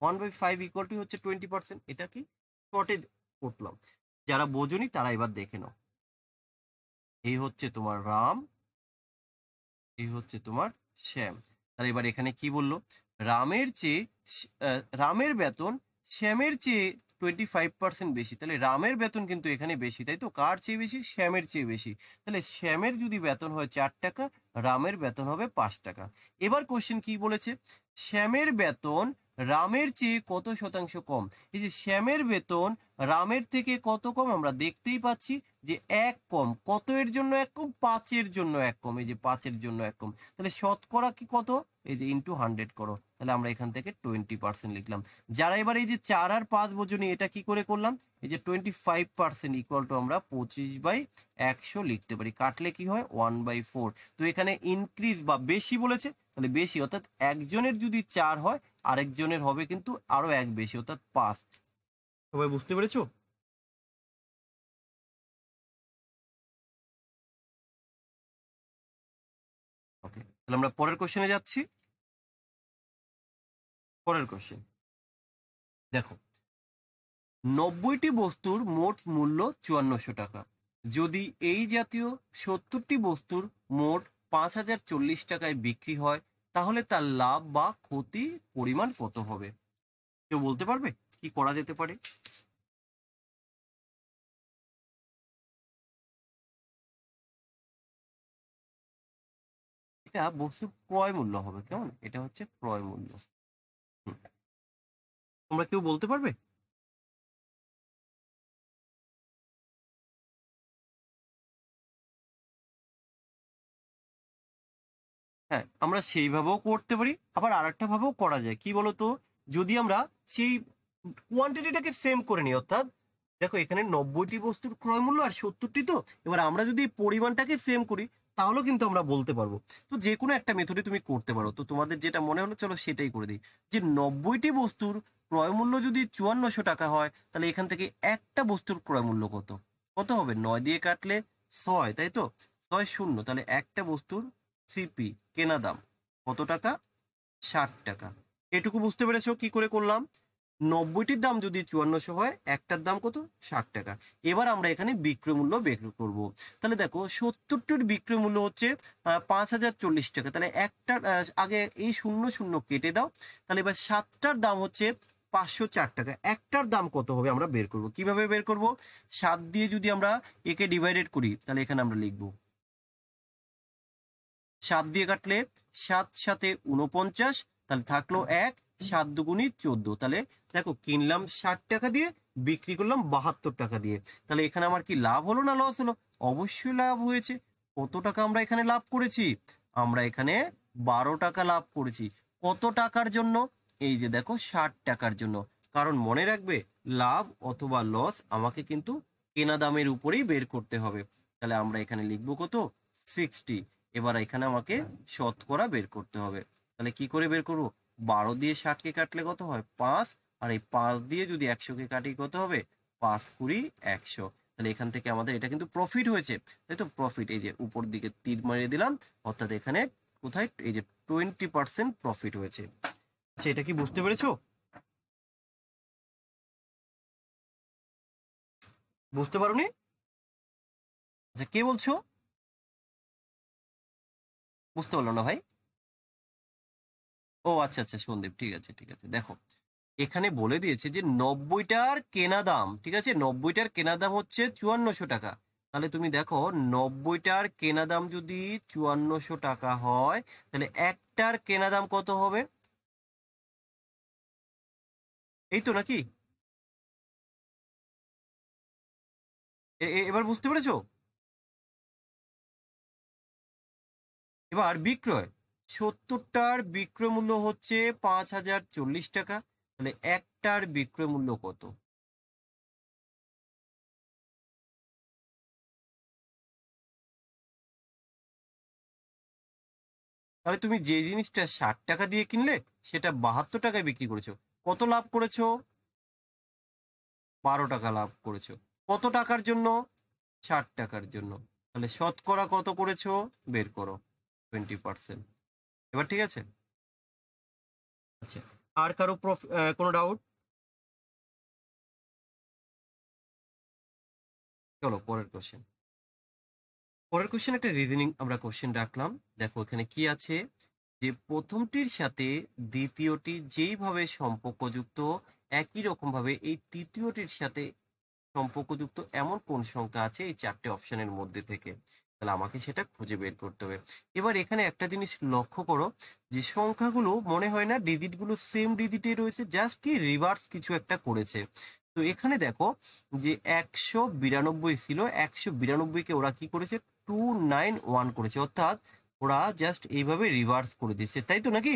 1/5 ইকুয়াল টু হচ্ছে 20%। এটা কি শর্টে করলাম, যারা বোঝনি তারা এবার দেখে নাও। এই হচ্ছে তোমার রাম, এই হচ্ছে তোমার শ্যাম। তাহলে এবার এখানে কি বললো? রামের চেয়ে রামের বেতন শ্যামের চেয়ে 25% বেশি, তাহলে রামের বেতন কিন্তু এখানে বেশি, তাই তো? কার চেয়ে বেশি? শ্যামের চেয়ে বেশি। তাহলে শ্যামের যদি বেতন হয় 4 টাকা, রামের বেতন হবে 5 টাকা। এবার কোশ্চেন কি বলেছে? শ্যামের বেতন রামের চেয়ে কত শতাংশ কম? এই যে শ্যামের বেতন রামের থেকে কত কম আমরা দেখতেই পাচ্ছি, যে 1 কম। কত এর জন্য 1 কম? 5 এর জন্য 1 কম, এই যে 5 এর জন্য 1 কম। তাহলে শতকরা কি কত? এই যে ইনটু 100 করো, তাহলে আমরা এখান থেকে 20% লিখলাম। যারা এবার এই যে 4 আর 5 বোঝনি, এটা কি করে করলাম? এই যে 25% ইকুয়াল টু আমরা 25/100 লিখতে পারি। কাটলে কি হয়? 1/4। তো এখানে ইনক্রিজ বা বেশি বলেছে, তাহলে বেশি, অর্থাৎ একজনের যদি 4 হয় আরেকজনের হবে কিন্তু আরো 1 বেশি, অর্থাৎ 5। সবাই বুঝতে পেরেছো? ওকে, তাহলে আমরা পরের কোশ্চেনে যাচ্ছি। পরের কোশ্চেন দেখো, 90টি বস্তুর মোট মূল্য 5400 টাকা। যদি এই জাতীয় 70টি বস্তুর মোট 5040 টাকায় বিক্রি হয় তাহলে তার লাভ বা ক্ষতি পরিমাণ কত হবে? কেউ বলতে পারবে কি করা যেতে পারে? এটা বস্তুর ক্রয় মূল্য হবে, কেমন? এটা হচ্ছে ক্রয় মূল্য। হুম, তোমরা কেউ বলতে পারবে? হ্যাঁ, আমরা সেইভাবেও করতে পারি, আবার আরেকটা ভাবেও করা যায়। কি বলতো? যদি আমরা সেই কোয়ান্টিটিটাকে সেম করে নিই, অর্থাৎ দেখো এখানে 90টি বস্তুর ক্রয় মূল্য আর 70টি, তো এবার আমরা যদি এই পরিমাণটাকে সেম করি তাহলেও কিন্তু আমরা বলতে পারবো। তো যে কোনো একটা মেথডে তুমি করতে পারো, তো তোমাদের যেটা মনে হলো চলো সেটাই করে দিই। যে 90টি বস্তুর ক্রয় মূল্য যদি 5400 টাকা হয়, তাহলে এখান থেকে একটা বস্তুর ক্রয় মূল্য কত কত হবে? 9 দিয়ে কাটলে 6, তাই তো? 6 শূন্য, তাহলে একটা বস্তুর সিপি কেনা দাম কত টাকা? 60 টাকা। এটুকু বুঝতে পেরেছো কি করে করলাম? 90টির দাম যদি 5400 হয়, একটার দাম কত? 60 টাকা। এবার আমরা এখানে বিক্রয় মূল্য বের করব। তাহলে দেখো 70টির বিক্রয় মূল্য হচ্ছে 5040 টাকা। তাহলে একটা আগে এই শূন্য শূন্য কেটে দাও। তাহলে এবার 7টার দাম হচ্ছে 504 টাকা। একটার দাম কত হবে আমরা বের করব। কিভাবে বের করব? 7 দিয়ে যদি আমরা একে ডিভাইডেড করি, তাহলে এখানে আমরা লিখবো 7 দিয়ে কাটলে 7 সাথে 49, তাহলে থাকলো 1, 7 দুগুণী 14। তাহলে দেখো কিনলাম 60 টাকা দিয়ে, বিক্রি করলাম 72 টাকা দিয়ে। তাহলে এখানে আমার কি লাভ হলো না লস হলো? অবশ্যই লাভ হয়েছে। কত টাকা আমরা এখানে লাভ করেছি? আমরা এখানে 12 টাকা লাভ করেছি। কত টাকার জন্য? এই যে দেখো 60 টাকার জন্য। কারণ মনে রাখবে, লাভ অথবা লস আমাকে কিন্তু কেনা দামের উপরেই বের করতে হবে। তাহলে আমরা এখানে লিখবো কত? 60। এবার এখানে আমাকে শতকরা বের করতে হবে। তাহলে কি করে বের করবো? 12 দিয়ে 60কে কাটলে কত হয়? 5। আর এই 5 দিয়ে যদি 100কে কাটি কত হবে? 5 কুড়ি 100। তাহলে এখান থেকে আমাদের এটা কিন্তু প্রফিট হয়েছে, তাই তো? প্রফিট, এই যে উপর দিকে তীর মারিয়ে দিলাম, অর্থাৎ এখানে কোথায় এই যে 20% প্রফিট হয়েছে। আচ্ছা, এটা কি বুঝতে পেরেছো? বুঝতে পারোনি? আচ্ছা, কে বলছো? বুঝতে পারলো না ভাই? ও আচ্ছা আচ্ছা, সন্দীপ, ঠিক আছে ঠিক আছে। দেখো এখানে বলে দিয়েছে যে 90টার কেনা দাম, ঠিক আছে, 90টার কেনা দাম হচ্ছে 5400 টাকা। তাহলে তুমি দেখো 90টার কেনা দাম যদি 5400 টাকা হয়, তাহলে একটার কেনা দাম কত হবে? এই তো নাকি? এবার বুঝতে পেরেছো? এবার বিক্রয়, 70টার বিক্রয় মূল্য হচ্ছে 5040 টাকা। তাহলে একটার বিক্রয় মূল্য কত? তাহলে তুমি যে জিনিসটা 60 টাকা দিয়ে কিনলে, সেটা 72 টাকায় বিক্রি করেছো। কত লাভ করেছো? 12 টাকা লাভ করেছো। কত টাকার জন্য? 60 টাকার জন্য। তাহলে শতকরা কত করেছো? বের করো, 20%। এবার ঠিক আছে? আচ্ছা, আর কারো কোনো ডাউট? চলো পরের কোশ্চেন। পরের কোশ্চেন একটা রিজনিং আমরা কোশ্চেন রাখলাম। দেখো এখানে কি আছে, যে প্রথমটির সাথে দ্বিতীয়টি যেইভাবে সম্পর্কযুক্ত, একই রকম ভাবে এই তৃতীয়টির সাথে সম্পর্কযুক্ত এমন কোন সংখ্যা আছে এই 4টে অপশনের মধ্যে থেকে? তাহলে আমাকে সেটা খুঁজে বের করতে হবে। এবার এখানে একটা জিনিস লক্ষ্য করো, যে সংখ্যাগুলো মনে হয় না ডিজিট গুলো সেম ডিজিটে রয়েছে, জাস্ট কি রিভার্স কিছু একটা করেছে। তো এখানে দেখো যে 192 ছিল, 192কে ওরা কি করেছে? 291 করেছে, অর্থাৎ ওরা জাস্ট এইভাবে রিভার্স করে দিচ্ছে, তাই তো নাকি?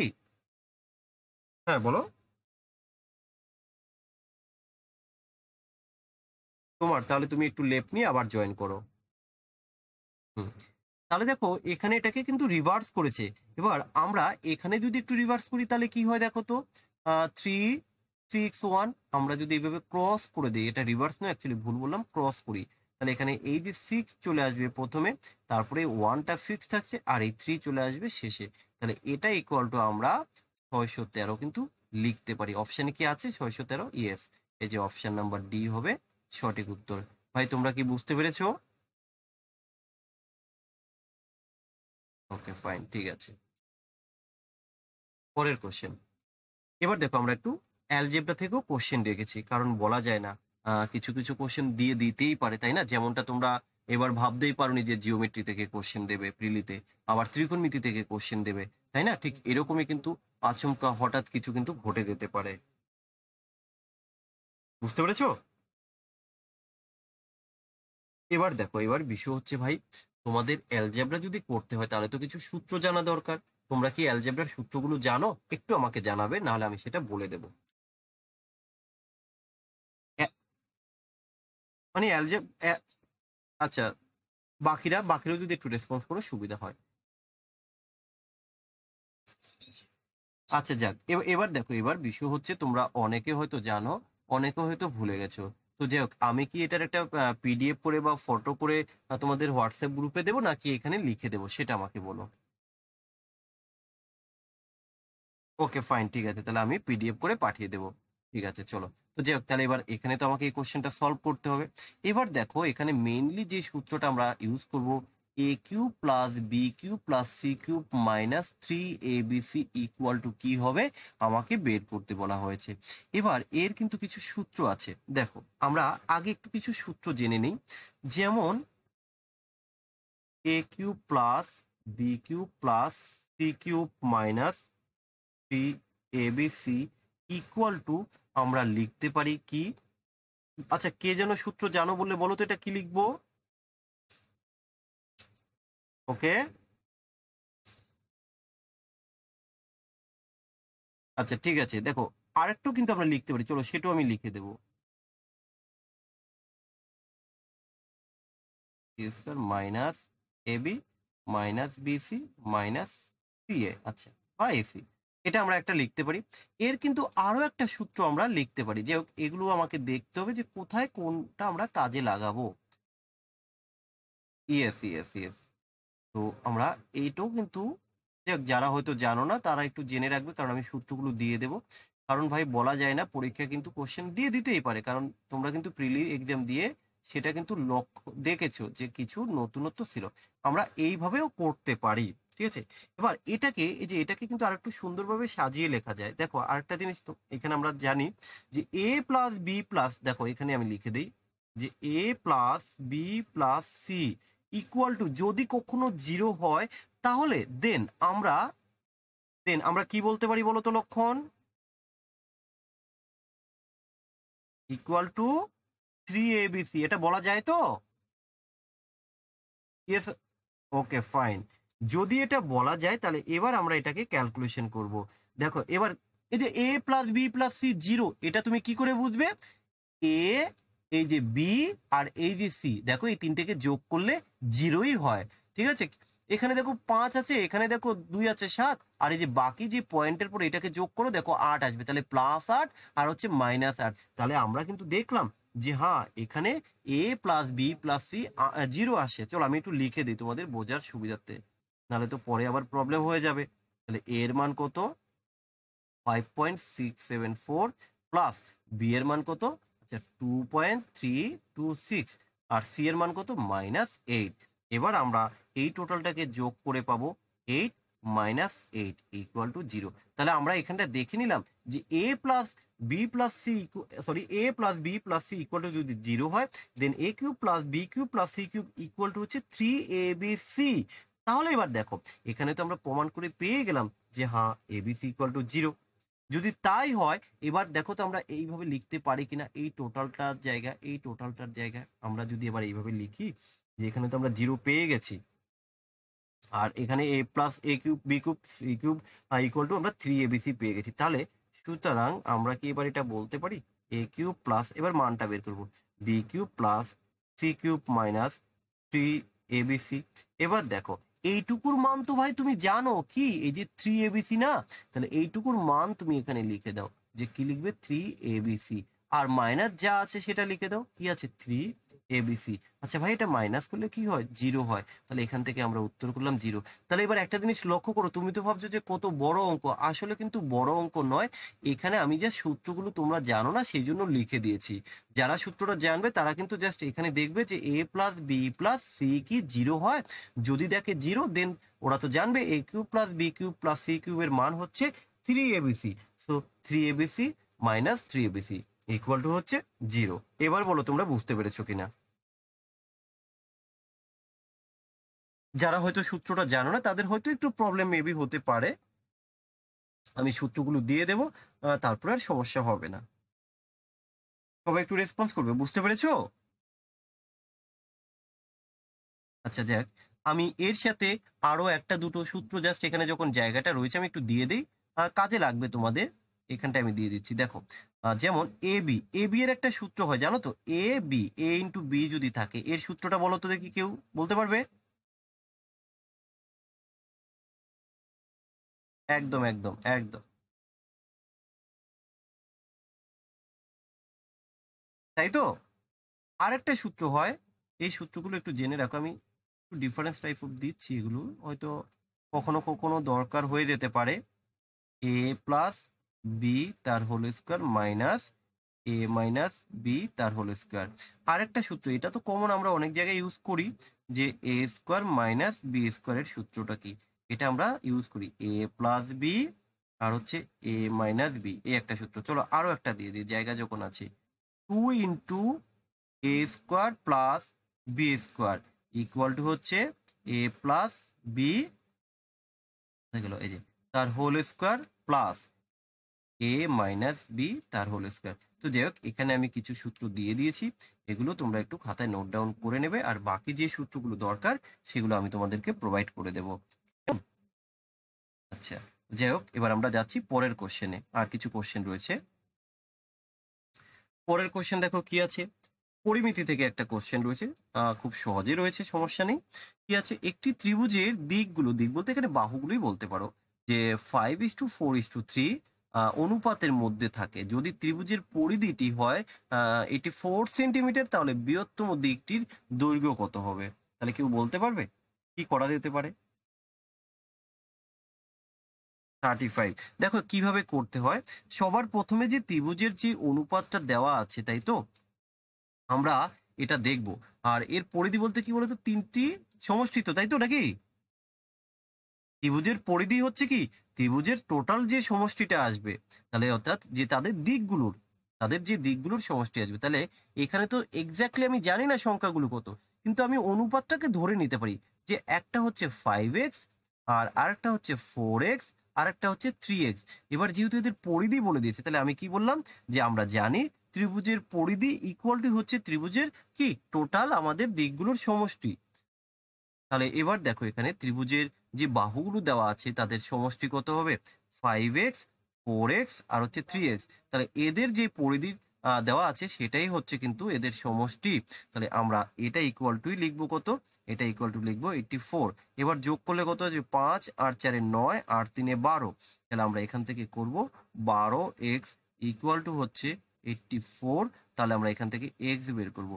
হ্যাঁ বলো। তোমার তাহলে তুমি একটু লেফট নিয়ে আবার জয়েন করো। হুম। তাহলে দেখো এখানে এটাকে কিন্তু রিভার্স করেছে। এবার আমরা এখানে যদি একটু রিভার্স করি তাহলে কি হয় দেখো তো? 361 আমরা যদি এইভাবে ক্রস করে দিই, এটা রিভার্স নয়, অ্যাকচুয়ালি ভুল বললাম, ক্রস করি, তাহলে এখানে এই যে 6 চলে আসবে প্রথমে, তারপরে 1টা ফিক্স থাকছে, আর এই 3 চলে আসবে শেষে। তাহলে এটা ইকুয়াল টু আমরা 613 কিন্তু লিখতে পারি। অপশানে কি আছে? 613, ইয়েস। এই যে অপশন নাম্বার ডি হবে সঠিক উত্তর। ভাই তোমরা কি বুঝতে পেরেছো? ওকে ফাইন, ঠিক আছে। পরের কোশ্চেন। এবার দেখো আমরা একটু অ্যালজেব্রা থেকেও কোশ্চেন রেখেছি, কারণ বলা যায় না, কিছু কিছু কোশ্চেন দিয়ে দিতেই পারে, তাই না? যেমনটা তোমরা এবার ভাবতেই পারোনি যে জিওমেট্রি থেকে কোশ্চেন দেবে প্রিলিতে, আবার ত্রিকোণমিতি থেকে কোশ্চেন দেবে, তাই না? ঠিক এরকমই কিন্তু আচমকা হঠাৎ কিছু কিন্তু ঘটে যেতে পারে। বুঝতে পেরেছো? এবার দেখো, এবার বিষয় হচ্ছে ভাই, তোমাদের অ্যালজেব্রা যদি করতে হয় তাহলে তো কিছু সূত্র জানা দরকার। তোমরা কি অ্যালজেব্রার সূত্রগুলো জানো? একটু আমাকে জানাবে, নাহলে আমি সেটা বলে দেব। মানে আচ্ছা, বাকিরা যদি একটু রেসপন্স করে সুবিধা হয়। আচ্ছা যাক, এবার দেখো, এবার বিষয় হচ্ছে তোমরা অনেকে হয়তো জানো, অনেকে হয়তো ভুলে গেছো। তো যাই হোক, আমি কি এটার একটা পিডিএফ করে বা ফটো করে তোমাদের হোয়াটসঅ্যাপ গ্রুপে দেবো, নাকি এখানে লিখে দেবো, সেটা আমাকে বলো। ওকে ফাইন, ঠিক আছে, তাহলে আমি পিডিএফ করে পাঠিয়ে দেবো। ঠিক আছে, চলো। তো যাই হোক, তাহলে এবার এখানে তো আমাকে এই কোশ্চেনটা সলভ করতে হবে। এবার দেখো, এখানে মেইনলি যে সূত্রটা আমরা ইউজ করব, a cube plus b cube plus C cube minus 3abc equal to কি হবে আমাকে বের করতে বলা হয়েছে। এবার এর কিন্তু কিছু সূত্র আছে, দেখো আমরা আগে একটু কিছু সূত্র জেনে নিই। যেমন a cube plus b cube plus C cube minus 3abc equal to আমরা লিখতে পারি কি, আচ্ছা কে যেন সূত্র জানো বললে বলো তো, এটা কি লিখবো? ওকে, আচ্ছা ঠিক আছে, দেখো আরেকটু কিন্তু আমরা লিখতে পারি, চলো সেটাও আমি লিখে দেবো। A square minus ab minus bc minus ca, আচ্ছা, বা এসি, এটা আমরা একটা লিখতে পারি। এর কিন্তু আরো একটা সূত্র আমরা লিখতে পারি, যে হোক এগুলো আমাকে দেখতে হবে যে কোথায় কোনটা আমরা কাজে লাগাবো। Yes yes yes. তো আমরা এইটাও কিন্তু, যাক, যারা হয়তো জানো না তারা একটু জেনে রাখবে, কারণ আমি সূত্রগুলো দিয়ে দেবো। কারণ ভাই বলা যায় না, পরীক্ষা কিন্তু কোশ্চেন দিয়ে দিতেই পারে, কারণ তোমরা কিন্তু প্রিলি এক্সাম দিয়ে সেটা কিন্তু লক্ষ্য দেখেছো যে কিছু নতুনত্ব ছিল। আমরা এইভাবেও করতে পারি, ঠিক আছে। এবার এটাকে, এই যে এটাকে কিন্তু আরেকটু সুন্দরভাবে সাজিয়ে লেখা যায়। দেখো আরেকটা জিনিস, তো এখানে আমরা জানি যে এ প্লাস বি প্লাস, দেখো এখানে আমি লিখে দিই যে a plus b plus c equal to যদি কখনো জিরো হয়, তাহলে দেন আমরা কি বলতে পারি বলো তো লক্ষণ? ইকুয়াল টু 3abc, এটা বলা যায় তো? ইয়েস। Okay fine. যদি এটা বলা যায়, তাহলে এবার আমরা এটাকে ক্যালকুলেশন করব। দেখো এবার, এই যে a plus b plus c zero, এটা তুমি কি করে বুঝবে? এ, এই যে বি, আর এই যে সি, দেখো এই তিনটেকে যোগ করলে জিরোই হয়, ঠিক আছে। এখানে দেখো 5 আছে, এখানে দেখো 2 আছে 7, আর এই যে বাকি যে পয়েন্টের পর এটাকে যোগ করো, দেখো 8 আসবে, তাহলে +8 আর হচ্ছে -8। তাহলে আমরা কিন্তু দেখলাম যে হ্যাঁ, এখানে a plus b plus c zero আসে। চলো আমি একটু লিখে দিই তোমাদের বোঝার সুবিধার্থে, নাহলে তো পরে আবার প্রবলেম হয়ে যাবে। তাহলে এর মান কত? 5.674 প্লাস বি এর মান কত? আচ্ছা 2.326, আর সি এর মান কত? -8। এবার আমরা এই টোটালটাকে যোগ করে পাবো 8 -8 ইকুয়াল টু 0। তাহলে আমরা এখানটা দেখে নিলাম যে a plus b plus c, sorry, a plus b plus c equal to যদি 0 হয়, then a cube plus b cube plus C cube equal to হচ্ছে 3abc। তাহলে এবার দেখো, এখানে তো আমরা প্রমাণ করে পেয়ে গেলাম যে হ্যাঁ, এবিসি ইকুয়াল টু 0। যদি তাই হয়, এবার দেখো তো আমরা এইভাবে লিখতে পারি কিনা, এই টোটালটার জায়গা আমরা যদি এবার এইভাবে লিখি, যে এখানে তো আমরা 0 পেয়ে গেছি, আর এখানে a plus a cube b cube c cube equal to আমরা 3abc পেয়ে গেছি। তাহলে সুতরাং আমরা কি এবার এটা বলতে পারি, এ কিউব প্লাস, এবার মানটা বের করবো, B cube plus C cube minus 3abc। এবার দেখো, এইটুকুর মান তো ভাই তুমি জানো কি, এই যে 3abc না, তাহলে এইটুকুর মান তুমি এখানে লিখে দাও, যে কি লিখবে, 3abc, আর মাইনাস যা আছে সেটা লিখে দাও, কি আছে, 3abc। আচ্ছা ভাই, এটা মাইনাস করলে কি হয়, 0 হয়, তাহলে এখান থেকে আমরা উত্তর করলাম 0। তাহলে এবার একটা জিনিস লক্ষ্য করো, তুমি তো ভাবছো যে কত বড় অঙ্ক, আসলে কিন্তু বড় অঙ্ক নয়। এখানে আমি যে সূত্রগুলো তোমরা জানো না সেই জন্য লিখে দিয়েছি। যারা সূত্রটা জানবে তারা কিন্তু জাস্ট এখানে দেখবে যে a plus b plus C কি 0 হয়, যদি দেখে 0, দেন ওরা তো জানবে a cube plus b cube plus c কিউবের মান হচ্ছে 3abc। So 3abc minus 3abc equal to হচ্ছে 0। এবার বলো তোমরা বুঝতে পেরেছো কিনা। যারা হয়তো সূত্রটা জানো না তাদের হয়তো একটু প্রবলেম মেবি হতে পারে, আমি সূত্রগুলো দিয়ে দেবো, তারপরে আর সমস্যা হবে না। সবাই একটু রেসপন্স করবে, বুঝতে পেরেছো? আচ্ছা যাক, আমি এর সাথে আরো একটা দুটো সূত্র জাস্ট এখানে যখন জায়গাটা রয়েছে আমি একটু দিয়ে দিই, কাজে লাগবে তোমাদের। এখানটা আমি দিয়ে দিচ্ছি, দেখো। যেমন এ বি এর একটা সূত্র হয় জানো তো, এ ইন্টু বি যদি থাকে, এর সূত্রটা বলো তো দেখি, কেউ বলতে পারবে? একদম একদম একদম, তাই তো। আরেকটা সূত্র হয়, এই সূত্রগুলো একটু জেনে রাখো, আমি একটু ডিফারেন্স টাইপ অফ দিচ্ছি, এগুলো হয়তো কখনো কখনো দরকার হয়ে যেতে পারে। এ প্লাস বি তার হোল স্কোয়ার মাইনাস এ মাইনাস বি তার হোল স্কোয়ার। আরেকটা সূত্র, এটা তো কমন, আমরা অনেক জায়গায় ইউজ করি, যে এ স্কোয়ার মাইনাস বি স্কোয়ারের সূত্রটা কি, এটা আমরা ইউজ করি এ প্লাস বি আর হচ্ছে এ মাইনাস বি, এই একটা সূত্র। চলো আরো একটা দিয়ে দিই, জায়গা যখন আছে, 2 a square plus b square equal to হচ্ছে এ প্লাস বি হয়ে গেল, এই যে তার whole square plus a minus b তার হোল স্কোয়ার। তো যাই হোক, এখানে আমি কিছু সূত্র দিয়ে দিয়েছি, এগুলো তোমরা একটু খাতায় নোট ডাউন করে নেবে, আর বাকি যে সূত্রগুলো দরকার সেগুলো আমি তোমাদেরকে প্রোভাইড করে দেবো। আচ্ছা, যাই হোক, এবার আমরা যাচ্ছি পরের কোশ্চেনে, আর কিছু কোশ্চেন রয়েছে। পরের কোশ্চেন দেখো কি আছে, পরিমিতি থেকে একটা কোশ্চেন রয়েছে, খুব সহজে রয়েছে, সমস্যা নেই। কি আছে, একটি ত্রিভুজের দিকগুলো, দিক বলতে এখানে বাহুগুলোই বলতে পারো, যে 5:4:3 অনুপাতের মধ্যে থাকে। যদি ত্রিভুজের পরিধিটি হয় 84 সেন্টিমিটার, তাহলে বৃহত্তম দিকটির দৈর্ঘ্য কত হবে? তাহলে কেউ বলতে পারবে কি করা যেতে পারে? 35। দেখো কিভাবে করতে হয়। সবার প্রথমে যে ত্রিভুজের যে অনুপাতটা দেওয়া আছে, তাই তো, আমরা এটা দেখব। আর এর পরিধি বলতে কি বলতো, তিনটি সমষ্টি তো, তাই তো নাকি? ত্রিভুজের পরিধি হচ্ছে কি, ত্রিভুজের টোটাল যে সমষ্টিটা আসবে, তাহলে অর্থাৎ যে তাদের যে দিকগুলোর সমষ্টি আসবে। তাহলে এখানে তো এক্স্যাক্টলি আমি জানি না সংখ্যাগুলো কত, কিন্তু আমি অনুপাতটাকে ধরে নিতে পারি, যে একটা হচ্ছে 5x, আর আরেকটা হচ্ছে 4x, আর একটা হচ্ছে 3x। এবার যেহেতু এদের পরিধি বলে দিয়েছে, তাহলে আমি কি বললাম, যে আমরা জানি ত্রিভুজের পরিধি ইকুয়াল টু হচ্ছে ত্রিভুজের কি, টোটাল আমাদের দিকগুলোর সমষ্টি। তাহলে এবার দেখো, এখানে ত্রিভুজের যে বাহুগুলো দেওয়া আছে তাদের সমষ্টি কত হবে, 5x, 4x আর হচ্ছে 3x। তাহলে এদের যে পরিধি দেওয়া আছে সেটাই হচ্ছে কিন্তু এদের সমষ্টি। তাহলে আমরা এটা ইকুয়াল টুই লিখবো কত, এটা ইকুয়াল টু লিখবো 84। এবার যোগ করলে কত আছে, 5 আর 4 9, 8 3 12। তাহলে আমরা এখান থেকে করব 12x ইকুয়াল টু হচ্ছে 84। তাহলে আমরা এখান থেকে x বের করব,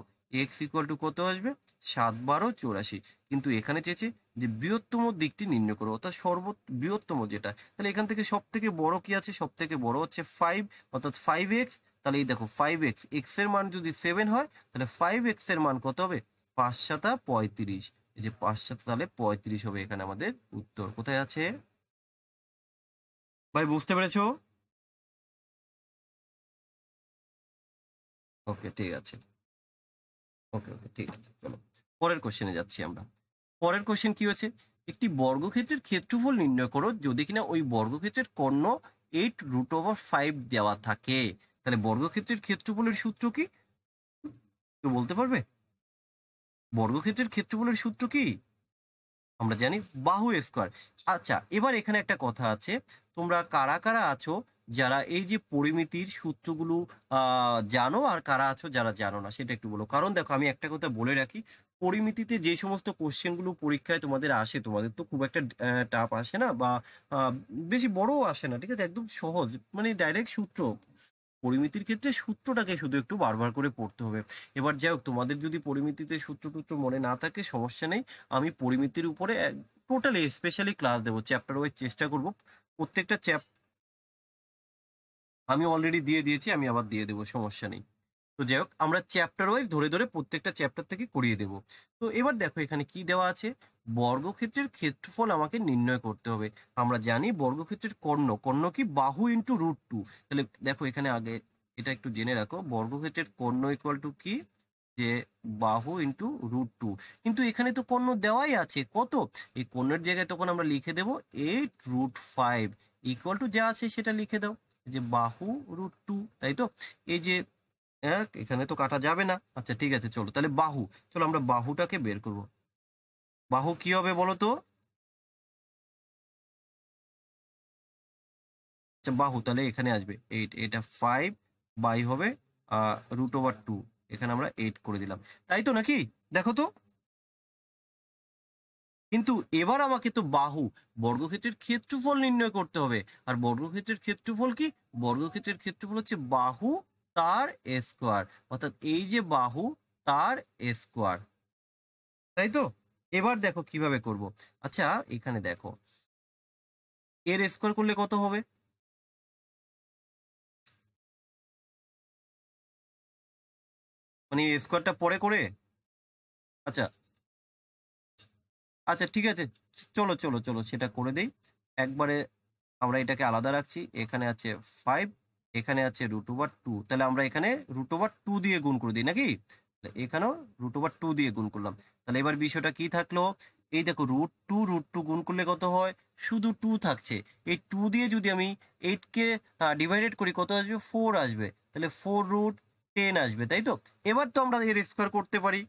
x ইকুয়াল টু কত আসবে, 7 12 84। কিন্তু এখানে চেয়েছে যে বৃহত্তম দিকটি নির্ণয় করো, অর্থাৎ বৃহত্তম যেটা। তাহলে এখান থেকে সব থেকে বড় কি আছে, সব থেকে বড় হচ্ছে 5, অর্থাৎ 5x। তাহলে এই দেখো 5x, এক্স এর মান যদি 7 হয়, তাহলে 5x এর মান কত হবে, 5 7 35। এই যে 5 7 তাহলে 35 হবে এখানে আমাদের উত্তর। কোথায় আছে ভাই, বুঝতে পেরেছো? ওকে, ঠিক আছে। ওকে ওকে, ঠিক আছে, চলো পরের কোশ্চেনে যাচ্ছি আমরা। পরের কোশ্চেন কি হয়েছে, একটি বর্গক্ষেত্রের ক্ষেত্রফল নির্ণয় করো যদি কিনা ওই বর্গক্ষেত্রের কর্ণ 8√5 দেওয়া থাকে। তাহলে বর্গক্ষেত্রের ক্ষেত্রফলের সূত্র কি, কেউ বলতে পারবে? বর্গক্ষেত্রের ক্ষেত্রফলের সূত্র কি? আমরা জানি বাহু স্কোয়ার। আচ্ছা, এবার এখানে একটা কথা আছে, তোমরা কারা কারা আছো যারা এই যে পরিমিতির সূত্রগুলো জানো, আর কারা আছো যারা জানো না, সেটা একটু বলো। কারণ দেখো, আমি একটা কথা বলে রাখি, পরিমিতিতে যে সমস্ত কোশ্চেনগুলো পরীক্ষায় তোমাদের আসে, তোমাদের তো খুব একটা টাফ আসে না, বা আহ, বেশি বড়ও আসে না, ঠিক আছে, একদম সহজ, মানে ডাইরেক্ট সূত্র। পরিমিতির ক্ষেত্রে সূত্রটাকে শুধু একটু বারবার করে পড়তে হবে। এবার যাই হোক, তোমাদের যদি পরিমিতিতে সূত্র টুত্র মনে না থাকে, সমস্যা নেই, আমি পরিমিতির উপরে টোটালি স্পেশালি ক্লাস দেবো, চ্যাপ্টার ওয়াইজ চেষ্টা করব। প্রত্যেকটা আমি অলরেডি দিয়ে দিয়েছি, আমি আবার দিয়ে দেবো, সমস্যা নেই। তো যাই হোক, আমরা চ্যাপ্টার ওয়াইজ ধরে ধরে প্রত্যেকটা চ্যাপ্টার থেকে করিয়ে দেব। তো এবার দেখো এখানে কি দেওয়া আছে, বর্গক্ষেত্রের ক্ষেত্রফল আমাকে নির্ণয় করতে হবে। আমরা জানি বর্গক্ষেত্রের কর্ণ কি, বাহু ইন্টু √2। তাহলে দেখো এখানে আগে এটা একটু জেনে রাখো, বর্গক্ষেত্রের কর্ণ ইকুয়াল টু কি, যে বাহু ইন্টু √2। কিন্তু এখানে তো কর্ণ দেওয়াই আছে কত, এই কর্ণের জায়গায় তখন আমরা লিখে দেবো 8√5 ইকুয়াল টু যা আছে সেটা লিখে দাও, যে বাহু √2, তাই তো। এই যে এখানে তো কাটা যাবে না, আচ্ছা ঠিক আছে, চলো তাহলে চলো আমরা বাহুটাকে বের করব। বাহু কি হবে বলো তো? আচ্ছা বাহু তাহলে এখানে আসবে 8, এটা 5 বাই হবে √2, এখানে আমরা 8 করে দিলাম, তাই তো নাকি? দেখো তো। কিন্তু এবার আমাকে তো বাহু বর্গক্ষেত্রের ক্ষেত্রফল নির্ণয় করতে হবে। আর বর্গক্ষেত্রের ক্ষেত্রফল কি? বর্গক্ষেত্রের ক্ষেত্রফল হচ্ছে বাহু তার স্কোয়ার, অর্থাৎ এই যে বাহু তার স্কোয়ার, তাই তো। এবার দেখো কিভাবে করব। আচ্ছা এখানে দেখো, এর স্কোয়ার করলে কত হবে? মানে স্কোয়ারটা পরে করে। আচ্ছা আচ্ছা ঠিক আছে, চলো চলো চলো সেটা করে দেই একবারে। আমরা এটাকে আলাদা রাখছি, এখানে আছে 5, এখানে আছে √2, তাহলে আমরা এখানে √2 দিয়ে গুণ করে দিই নাকি? তাহলে এখানেও √2 দিয়ে গুণ করলাম। তাহলে এবার বিষয়টা কি থাকলো? এই দেখো √2 গুণ করলে কত হয়? শুধু 2 থাকছে। এই 2 দিয়ে যদি আমি 8 কে ডিভাইডেড করি কত আসবে? 4 আসবে, তাহলে 4√10 আসবে, তাই তো। এবার তো আমরা এর স্কোয়ার করতে পারি,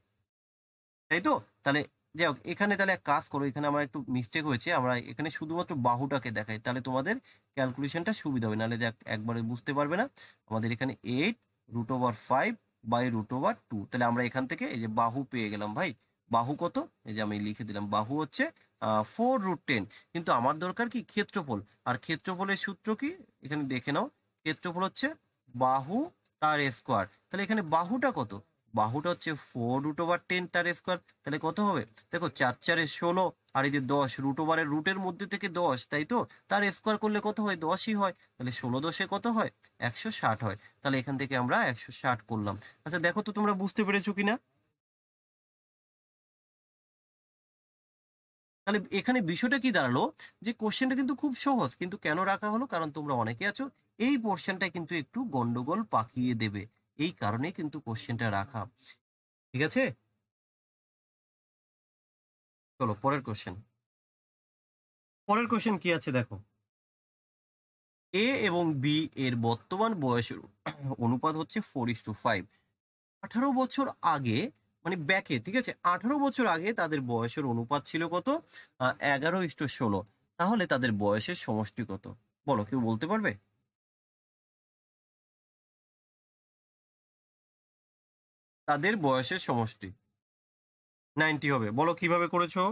তাই তো। তাহলে যাই হোক, এখানে তাহলে এক কাজ করো, এখানে আমার একটু মিস্টেক হয়েছে, আমরা এখানে শুধুমাত্র বাহুটাকে দেখাই, তাহলে তোমাদের ক্যালকুলেশনটা সুবিধা হবে, নাহলে দেখ একবারে বুঝতে পারবে না। আমাদের এখানে 8√5 বাই √2, তাহলে আমরা এখান থেকে এই যে বাহু পেয়ে গেলাম ভাই। বাহু কত? এই যে আমি লিখে দিলাম, বাহু হচ্ছে 4√10। কিন্তু আমার দরকার কি? ক্ষেত্রফল। আর ক্ষেত্রফলের সূত্র কি? এখানে দেখে নাও, ক্ষেত্রফল হচ্ছে বাহু তার স্কোয়ার। তাহলে এখানে বাহুটা কত? বাহুটা হচ্ছে 4√10 তার স্কোয়ার, তাহলে কত হবে? দেখো 4×4 = 16, আর এই যে 10, √এর রুটের মধ্যে থেকে 10, তাই তো। তার স্কোয়ার করলে কত হয়? 10ই হয়, তাহলে 16×10 কত হয়? 160 হয়। তাহলে এখান থেকে আমরা 160 করলাম। আচ্ছা দেখো তো তোমরা বুঝতে পেরেছো কিনা। তাহলে এখানে বিষয়টা কি দাঁড়ালো, যে কোশ্চেনটা কিন্তু খুব সহজ, কিন্তু কেন রাখা হলো? কারণ তোমরা অনেকে আছো এই পোর্শনটা কিন্তু একটু গন্ডগোল পাকিয়ে দেবে, এই কারণে কিন্তু কোশ্চেনটা রাখা। ঠিক আছে, চলো পরের কোশ্চেন। পরের কোশ্চেন কি আছে দেখো, এ এবং বি এর বর্তমান বয়সের অনুপাত হচ্ছে 4:5। 18 বছর আগে, মানে ব্যাকে, ঠিক আছে, 18 বছর আগে তাদের বয়সের অনুপাত ছিল কত? 11:16। তাহলে তাদের বয়সের সমষ্টি কত? বলো, কেউ বলতে পারবে? তাদের বয়সের সমষ্টি 90 হবে, বলো কিভাবে করেছো?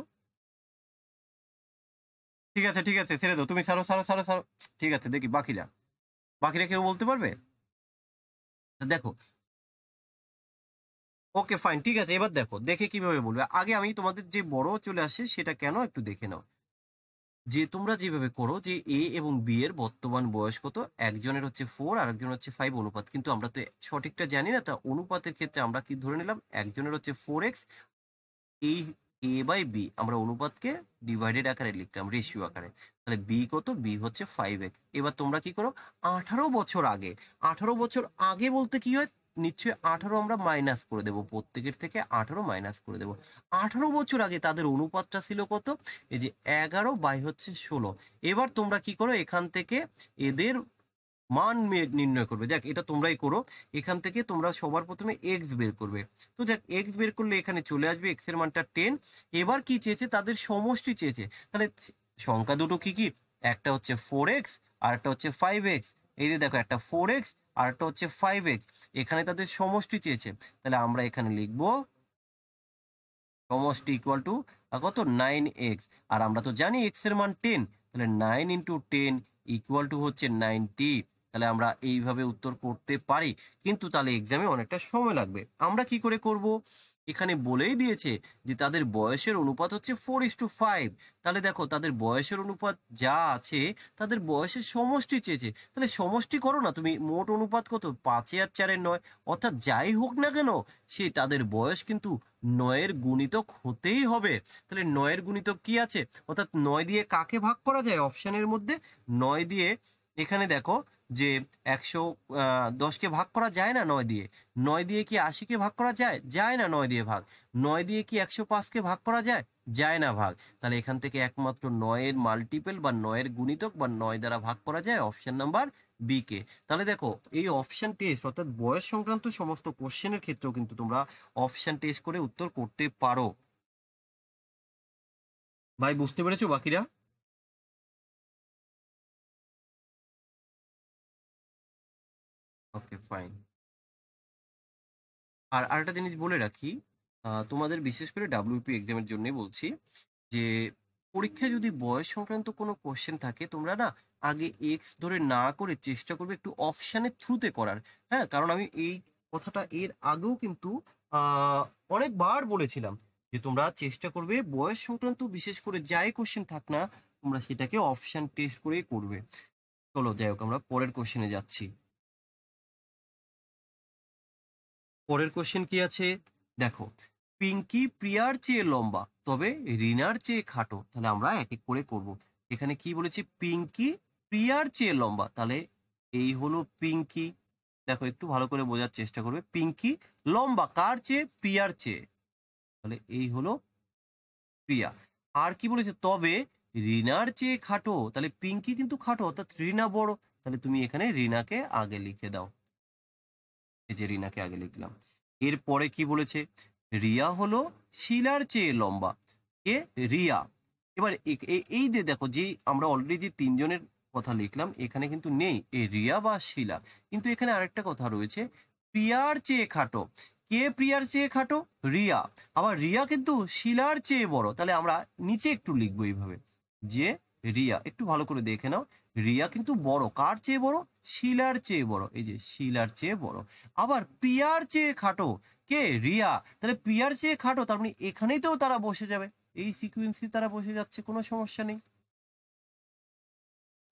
ঠিক আছে ঠিক আছে, ছেড়ে দাও, তুমি ছাড়ো ছাড়ো ছাড়ো ছাড়ো। ঠিক আছে, দেখি বাকিরা, বাকিরা কেউ বলতে পারবে? দেখো, ওকে ফাইন, ঠিক আছে, এবার দেখো দেখে কিভাবে বলবে। আগে আমি তোমাদের যে বড় চলে আসে সেটা কেন একটু দেখে নাও। যে তোমরা যেভাবে করো যে এ এবং বি এর বর্তমান বয়স কত, একজনের হচ্ছে 4 আর একজনের হচ্ছে 5 অনুপাত, কিন্তু আমরা তো সঠিকটা জানি না, তা অনুপাতের ক্ষেত্রে আমরা কি ধরে নিলাম? একজনের হচ্ছে 4x, এই এ বাই বি আমরা অনুপাতকে ডিভাইডেড আকারে লিখলাম, রেশিও আকারে। তাহলে বি কত? বি হচ্ছে 5x। এবার তোমরা কি করো, 18 বছর আগে, 18 বছর আগে বলতে কি হয়? নিশ্চয়ই 18 আমরা মাইনাস করে দেবো, প্রত্যেকের থেকে 18 মাইনাস করে দেবো। 18 বছর আগে তাদের অনুপাতটা ছিল কত? এই যে 11/16। এবার তোমরা কি করো, এখান থেকে এদের মান নির্ণয় করবে। যাক এটা তোমরাই করো, এখান থেকে তোমরা সবার প্রথমে এক্স বের করবে। তো যাক এক্স বের করলে এখানে চলে আসবে এক্স এর মানটা 10। এবার কি চেয়েছে? তাদের সমষ্টি চেয়েছে। তাহলে সংখ্যা দুটো কি কি? একটা হচ্ছে 4x আর একটা হচ্ছে 5x। এই যে দেখো, একটা 4x আর একটা হচ্ছে 5x, এখানে তাদের সমষ্টি চেয়েছে। তাহলে আমরা এখানে লিখবো সমষ্টি ইকুয়াল টু কত? 9x। আর আমরা তো জানি এক্স এর মান 10, তাহলে 9 × 10 ইকুয়াল টু হচ্ছে 90। তাহলে আমরা এইভাবে উত্তর করতে পারি, কিন্তু তাহলে এক্সামে অনেকটা সময় লাগবে। আমরা কি করে করব? এখানে বলেই দিয়েছে যে তাদের বয়সের অনুপাত হচ্ছে 4:5। তাহলে দেখো তাদের বয়সের অনুপাত যা আছে, তাদের বয়সের সমষ্টি চেয়েছে, তাহলে সমষ্টি করো না তুমি। মোট অনুপাত কত? 5 আর 4 9। অর্থাৎ যাই হোক না কেন, সে তাদের বয়স কিন্তু 9-এর গুণিতক হতেই হবে। তাহলে 9-এর গুণিতক কি আছে? অর্থাৎ 9 দিয়ে কাকে ভাগ করা যায় অপশানের মধ্যে? 9 দিয়ে, এখানে দেখো যে 110কে ভাগ করা যায় না 9 দিয়ে। 9 দিয়ে কি 80কে ভাগ করা যায়? যায় না 9 দিয়ে ভাগ। 9 দিয়ে কি 105কে ভাগ করা যায়? যায় না ভাগ। তাহলে এখান থেকে একমাত্র 9-এর মাল্টিপল বা 9-এর গুণিতক বা 9 দ্বারা ভাগ করা যায় অপশন নাম্বার বি কে। তাহলে দেখো এই অপশন টেস্ট, অর্থাৎ বয়স সংক্রান্ত সমস্ত কোশ্চেনের ক্ষেত্রেও কিন্তু তোমরা অপশন টেস্ট করে উত্তর করতে পারো। ভাই বুঝতে পেরেছো বাকিরা? ওকে, ফাইন। আর আরেকটা জিনিস বলে রাখি, তোমাদের বিশেষ করে ডাব্লিউপি এক্সামের জন্যই বলছি যে পরীক্ষায় যদি বয়স সংক্রান্ত কোনো কোশ্চেন থাকে, তোমরা না আগে এক্স ধরে না করে চেষ্টা করবে একটু অপশানের থ্রুতে করার। হ্যাঁ, কারণ আমি এই কথাটা এর আগেও কিন্তু আহ, অনেকবার বলেছিলাম যে তোমরা চেষ্টা করবে বয়স সংক্রান্ত বিশেষ করে যাই কোশ্চেন থাক না, তোমরা সেটাকে অপশান টেস্ট করেই করবে। চলো যাই হোক, আমরা পরের কোশ্চেনে যাচ্ছি। পরের কোশ্চেন কি আছে দেখো, পিঙ্কি প্রিয়ার চেয়ে লম্বা তবে রিনার চেয়ে খাটো। তাহলে আমরা এক এক করে করব। এখানে কি বলেছি, পিঙ্কি প্রিয়ার চেয়ে লম্বা, তাহলে এই হলো পিঙ্কি। দেখো একটু ভালো করে বোঝার চেষ্টা করবে, পিঙ্কি লম্বা কার চেয়ে, প্রিয়ার চেয়ে, তাহলে এই হলো প্রিয়া। আর কি বলেছে, তবে রিনার চেয়ে খাটো, তাহলে পিঙ্কি কিন্তু খাটো অর্থাৎ রিনা বড়, তাহলে তুমি এখানে রিনাকে আগে লিখে দাও। এই যে রিনাকে আগে লিখলাম। এরপরে কি বলেছে, রিয়া হলো শিলার চেয়ে লম্বা। কে, রিয়া। এবার এই যে দেখো, যে আমরা অলরেডি যে তিনজনের কথা লিখলাম এখানে কিন্তু নেই এই রিয়া বা শিলা, কিন্তু এখানে আরেকটা কথা রয়েছে, প্রিয়ার চেয়ে খাটো। কে প্রিয়ার চেয়ে খাটো, রিয়া। আবার রিয়া কিন্তু শিলার চেয়ে বড়, তাহলে আমরা নিচে একটু লিখবো এইভাবে যে রিয়া, একটু ভালো করে দেখে নাও, রিয়া কিন্তু বড়, কার চেয়ে বড়, শিলার চেয়ে বড়, এই যে শিলার চেয়ে বড়। আবার প্রিয়ার চেয়ে খাটো, কে, রিয়া, তাহলে প্রিয়ার চেয়ে খাটো, তার মানে এখানেই তো তারা বসে যাবে, এই সিকুয়েন্সে তারা বসে যাচ্ছে, কোনো সমস্যা নেই।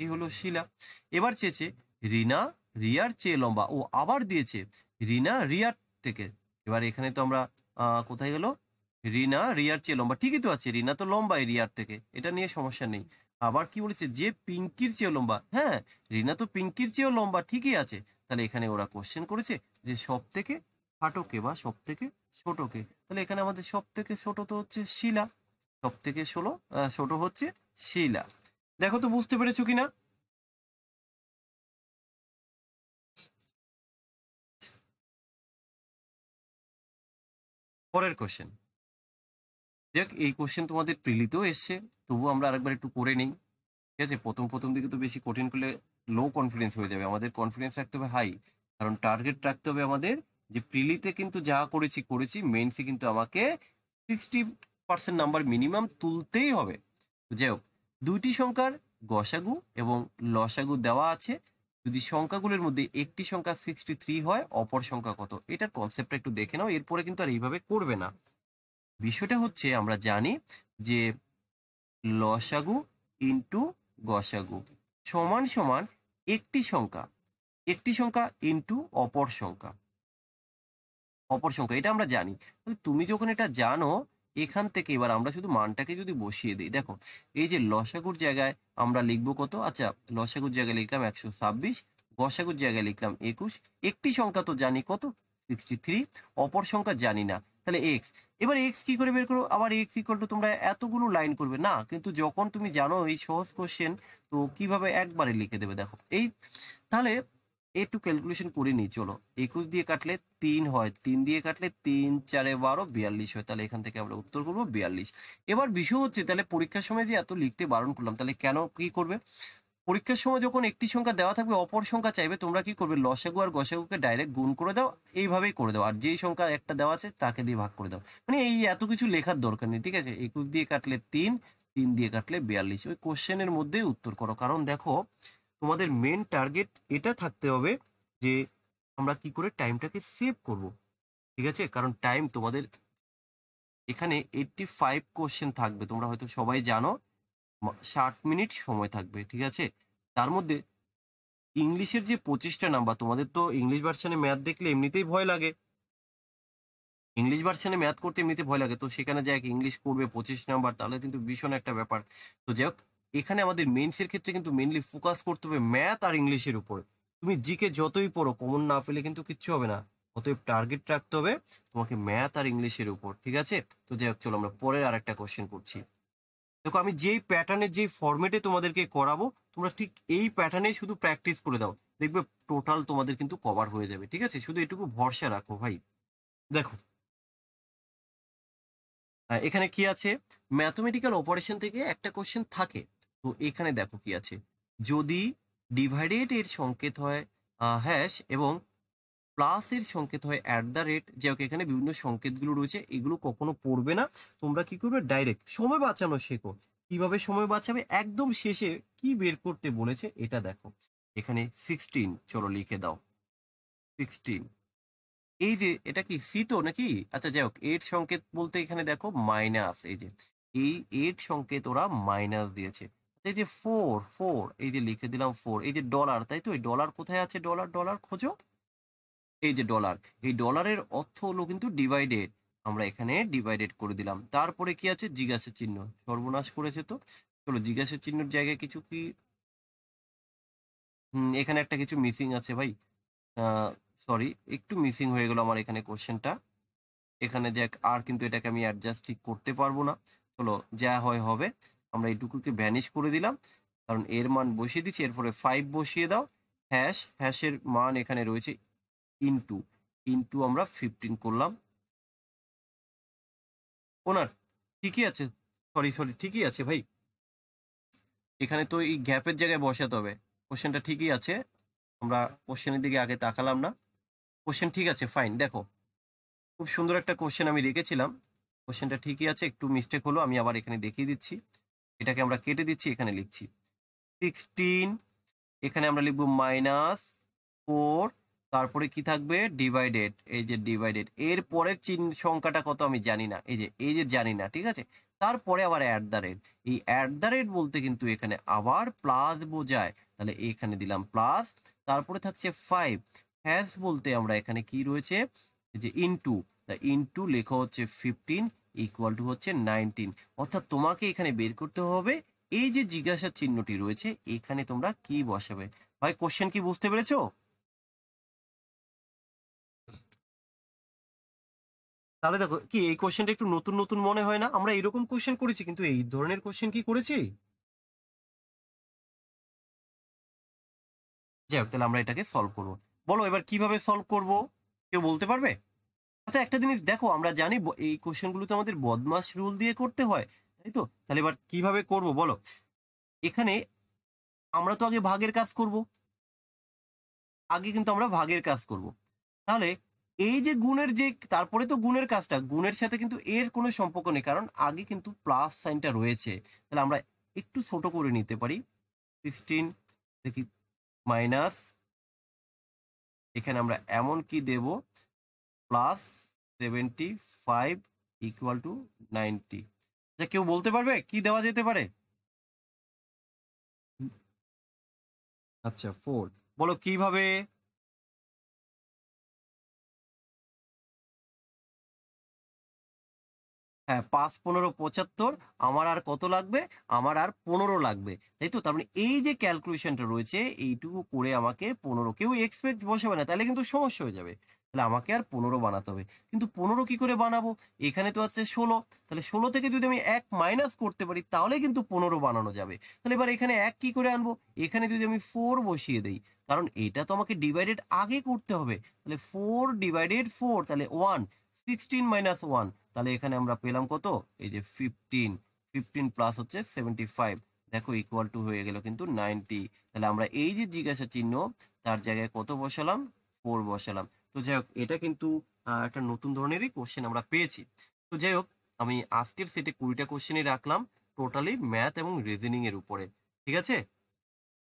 এই হলো শিলা। এবার চেয়েছে রিনা রিয়ার চেয়ে লম্বা, ও আবার দিয়েছে রিনা রিয়ার থেকে। এবার এখানে তো আমরা কোথায় গেল, রিনা রিয়ার চেয়ে লম্বা, ঠিকই তো আছে, রিনা তো লম্বাই রিয়ার থেকে, এটা নিয়ে সমস্যা নেই। আবার কি বলেছে, যে পিঙ্কির চেয়ে লম্বা, হ্যাঁ রিনা তো পিঙ্কির চেয়েও লম্বা, ঠিকই আছে। তাহলে এখানে ওরা কোশ্চেন করেছে যে সব থেকে খাটোকে বা সব থেকে ছোটকে, তাহলে এখানে আমাদের সব থেকে ছোট তো হচ্ছে শিলা, সব থেকে ছোট হচ্ছে শিলা। দেখো তো বুঝতে পেরেছো কিনা? পরের কোশ্চেন, দেখ এই কোশ্চেন তোমাদের প্রিলিতেও এসছে, তবু আমরা আরেকবার একটু করে নিই। ঠিক আছে, প্রথম প্রথম দিকে তো বেশি কঠিন করলে লো কনফিডেন্স হয়ে যাবে, আমাদের কনফিডেন্স রাখতে হবে হাই, কারণ টার্গেট রাখতে হবে আমাদের যে প্রিলিতে কিন্তু যা করেছি করেছি, মেইনসে কিন্তু আমাকে 60% নাম্বার মিনিমাম তুলতেই হবে। তো যাই হোক, দুইটি সংখ্যার গসাগু এবং লসাগু দেওয়া আছে, যদি সংখ্যাগুলোর মধ্যে একটি সংখ্যা 63 হয়, অপর সংখ্যা কত, এটার কনসেপ্টটা একটু দেখে নাও, এরপরে কিন্তু আর এইভাবে করবে না। বিষয়টা হচ্ছে আমরা জানি যে লসাগু ইন্টু গসাগু সমান সমান একটি সংখ্যা, একটি সংখ্যা ইন্টু অপর সংখ্যা, এটা আমরা জানি। তাহলে তুমি যখন এটা জানো, এখান থেকে এবার আমরা শুধু মানটাকে যদি বসিয়ে দিই, দেখো এই যে লসাগুর জায়গায় আমরা লিখবো কত, আচ্ছা লসাগুর জায়গায় লিখলাম 126, গসাগুর জায়গায় লিখলাম 21, একটি সংখ্যা তো জানি কত, 63, অপর সংখ্যা জানি না, তাহলে এক্স। এবার এক্স কি করে বের করো, আবার এক্স ইকুয়াল টু তোমরা এতগুলো লাইন করবে না, কিন্তু যখন তুমি জানো এই সহজ কোশ্চেন, তো কিভাবে একবারে লিখে দেবে, দেখো এই, তাহলে একটু ক্যালকুলেশন করে নিই চলো। 21 দিয়ে কাটলে 3 হয়, 3 দিয়ে কাটলে 3 4 12 42 হয়, তাহলে এখান থেকে আমরা উত্তর করবো 42। এবার বিষয় হচ্ছে, তাহলে পরীক্ষার সময় যে এত লিখতে বারণ করলাম, তাহলে কেন কি করবে, পরীক্ষার সময় যখন একটি সংখ্যা দেওয়া থাকবে অপর সংখ্যা চাইবে, তোমরা কি করবে, লসাগু আর গসাগুকে ডাইরেক্ট গুণ করে দাও, এইভাবেই করে দাও, আর যেই সংখ্যা একটা দেওয়া আছে তাকে দিয়ে ভাগ করে দাও, মানে এই এত কিছু লেখার দরকার নেই। ঠিক আছে, 21 দিয়ে কাটলে 3, 3 দিয়ে কাটলে 42, ওই কোশ্চেনের মধ্যেই উত্তর করো, কারণ দেখো তোমাদের মেন টার্গেট এটা থাকতে হবে যে আমরা কি করে টাইমটাকে সেভ করব। ঠিক আছে, কারণ টাইম তোমাদের এখানে 85 কোশ্চেন থাকবে, তোমরা হয়তো সবাই জানো, 60 মিনিট সময় থাকবে। ঠিক আছে, তার মধ্যে ইংলিশের যে 25টা নাম্বার, তোমাদের তো ইংলিশ ভার্সানে ম্যাথ দেখলে এমনিতেই ভয় লাগে, ইংলিশ ভার্সানে ম্যাথ করতে এমনিতে ভয় লাগে, তো সেখানে যাই ইংলিশ করবে 25 নাম্বার, তাহলে কিন্তু ভীষণ একটা ব্যাপার। তো যাই হোক, এখানে আমাদের মেইনসের ক্ষেত্রে কিন্তু মেইনলি ফোকাস করতে হবে ম্যাথ আর ইংলিশের উপরে। তুমি জিকে যতই পড়ো, কমন না পেলে কিন্তু কিচ্ছু হবে না, অতএব টার্গেট রাখতে হবে তোমাকে ম্যাথ আর ইংলিশের উপর। ঠিক আছে, তো যাই হোক চলো আমরা পরের আরেকটা কোশ্চেন করছি। দেখো আমি যেই প্যাটার্নে যেই ফরম্যাটে তোমাদেরকে করাবো, তোমরা ঠিক এই প্যাটার্নেই শুধু প্র্যাকটিস করে দাও, দেখবে টোটাল তোমাদের কিন্তু কভার হয়ে যাবে। ঠিক আছে, শুধু এটুকু ভরসা রাখো ভাই। দেখো এখানে কি আছে, ম্যাথমেটিক্যাল অপারেশন থেকে একটা কোশ্চেন থাকে। তো এখানে দেখো কি আছে, যদি ডিভাইডেড এর সংকেত হয় হ্যাশ এবং প্লাস এর সংকেত হয় অ্যাট দ্য রেট, যাই হোক এখানে বিভিন্ন সংকেতগুলো রয়েছে, এগুলো কখনো পড়বে না। তোমরা কি করবে, ডাইরেক্ট সময় বাঁচানো শেখো। কিভাবে সময় বাঁচাবে, একদম শেষে কি বের করতে বলেছে এটা দেখো। এখানে 16, চলো লিখে দাও 16। এই যে এটা কি সি তো নাকি, আচ্ছা যাই হোক, এর সংকেত বলতে এখানে দেখো মাইনাস, এই যে এই এর সংকেত ওরা মাইনাস দিয়েছে। এই যে ফোর ফোর, এই যে লিখে দিলাম ফোর, এই যে ডলার, তাই তো, এই ডলার কোথায় আছে, ডলার ডলার খোঁজো, এই যে ডলার, এই ডলারের অর্থ হলো কিন্তু ডিভাইডেড, আমরা এখানে ডিভাইডেড করে দিলাম। তারপরে কি আছে, জিজ্ঞাসা চিহ্ন, সর্বনাশ করেছে তো। চলো জিজ্ঞাসা চিহ্নের জায়গায় কিছু কি, এখানে একটা কিছু মিসিং আছে ভাই, সরি, একটু মিসিং হয়ে গেল আমার এখানে কোশ্চেনটা। এখানে দেখ, আর কিন্তু এটাকে আমি অ্যাডজাস্ট ঠিক করতে পারবো না। চলো যা হয় হবে, আমরা এইটুকুকে ভ্যানিশ করে দিলাম, কারণ এর মান বসিয়ে দিচ্ছি। এরপরে 5 বসিয়ে দাও, হ্যাশের মান এখানে রয়েছে ইনটু, ইনটু আমরা 15 করলাম। ওনার ঠিকই আছে, সরি সরি, ঠিকই আছে ভাই, এখানে তো এই গ্যাপের জায়গায় বসাতে হবে। কোশ্চেনটা ঠিকই আছে, আমরা কোশ্চেনের দিকে আগে তাকালাম না। কোশ্চেন ঠিক আছে, ফাইন। দেখো খুব সুন্দর একটা কোশ্চেন আমি রেখেছিলাম, কোশ্চেনটা ঠিকই আছে, একটু মিস্টেক হলো, আমি আবার এখানে দেখিয়ে দিচ্ছি। এটাকে আমরা কেটে দিচ্ছি, এখানে লিখছি 16, এখানে আমরা লিখবো -4, তারপরে কি থাকবে, ডিভাইডেড, এই যে ডিভাইডেড, এর পরের সংখ্যাটা কত আমি জানি না, এই যে জানি না, ঠিক আছে। তারপরে আবার অ্যাট দ্য রেট, এই অ্যাট দ্য রেট বলতে কিন্তু এখানে আবার প্লাস বোঝায়, তাহলে এখানে দিলাম প্লাস। তারপরে থাকছে 5, হ্যাশ বলতে আমরা এখানে কি রয়েছে, এই যে ইনটু, তা ইনটু লেখা হচ্ছে 15 ইকুয়াল টু হচ্ছে 19। অর্থাৎ তোমাকে এখানে বের করতে হবে এই যে জিজ্ঞাসা চিহ্নটি রয়েছে, এখানে তোমরা কি বসাবে। ভাই কোশ্চেন কি বুঝতে পেরেছো? তাহলে দেখো কি, এই কোশ্চেনটা একটু নতুন নতুন মনে হয় না? আমরা এরকম কোশ্চেন করেছি, কিন্তু এই ধরনের কোশ্চেন কি করেছি? যাই হোক, তাহলে আমরা এটাকে সলভ করবো। বলো এবার কিভাবে সলভ করব, কেউ বলতে পারবে? আচ্ছা একটা জিনিস দেখো, আমরা জানি এই কোশ্চেন গুলো তো আমাদের বদমাস রুল দিয়ে করতে হয়, তাই তো? তাহলে এবার কিভাবে করব বলো। এখানে আমরা তো আগে ভাগের কাজ করব, আগে কিন্তু আমরা ভাগের কাজ করব। তাহলে এই যে গুণের যে, তারপরে তো গুণের কাজটা, গুণের সাথে কিন্তু এর কোনো সম্পর্ক নেই, কারণ আগে কিন্তু প্লাস সাইনটা রয়েছে। তাহলে আমরা একটু ছোট করে নিতে পারি, 16, দেখি মাইনাস, এখানে আমরা এমন কি দেব, +75 ইকুয়াল টু 90। আচ্ছা কেউ বলতে পারবে কি দেওয়া যেতে পারে? আচ্ছা 4, বলো কিভাবে। হ্যাঁ, 5 15 75, আমার আর কত লাগবে, আমার আর 15 লাগবে, তাই তো? তার মানে এই যে ক্যালকুলেশনটা রয়েছে, এইটুকু করে আমাকে 15, কেউ এক্সপেক্ট বসাবে না, তাহলে কিন্তু সমস্যা হয়ে যাবে। তাহলে আমাকে আর 15 বানাতে হবে, কিন্তু 15 কি করে বানাবো, এখানে তো আছে 16, তাহলে 16 থেকে যদি আমি 1 মাইনাস করতে পারি তাহলে কিন্তু 15 বানানো যাবে। তাহলে এবার এখানে 1 কি করে আনবো, এখানে যদি আমি 4 বসিয়ে দেই, কারণ এটা তো আমাকে ডিভাইডেড আগে করতে হবে, তাহলে 4 ডিভাইডেড 4, তাহলে 1, 16 মাইনাস 1, তাহলে এখানে আমরা পেলাম কত, এই যে 15, 15 প্লাস হচ্ছে 75, দেখো ইকুয়াল টু হয়ে গেল কিন্তু 90। তাহলে আমরা এই যে জিজ্ঞাসা চিহ্ন, তার জায়গায় কত বসালাম, 4 বসালাম। তো যাই হোক, এটা কিন্তু একটা নতুন ধরনেরই কোশ্চেন আমরা পেয়েছি। তো যাই হোক, আমি আজকের সেটে 20টা কোশ্চেনই রাখলাম, টোটালি ম্যাথ এবং রিজনিং এর উপরে, ঠিক আছে।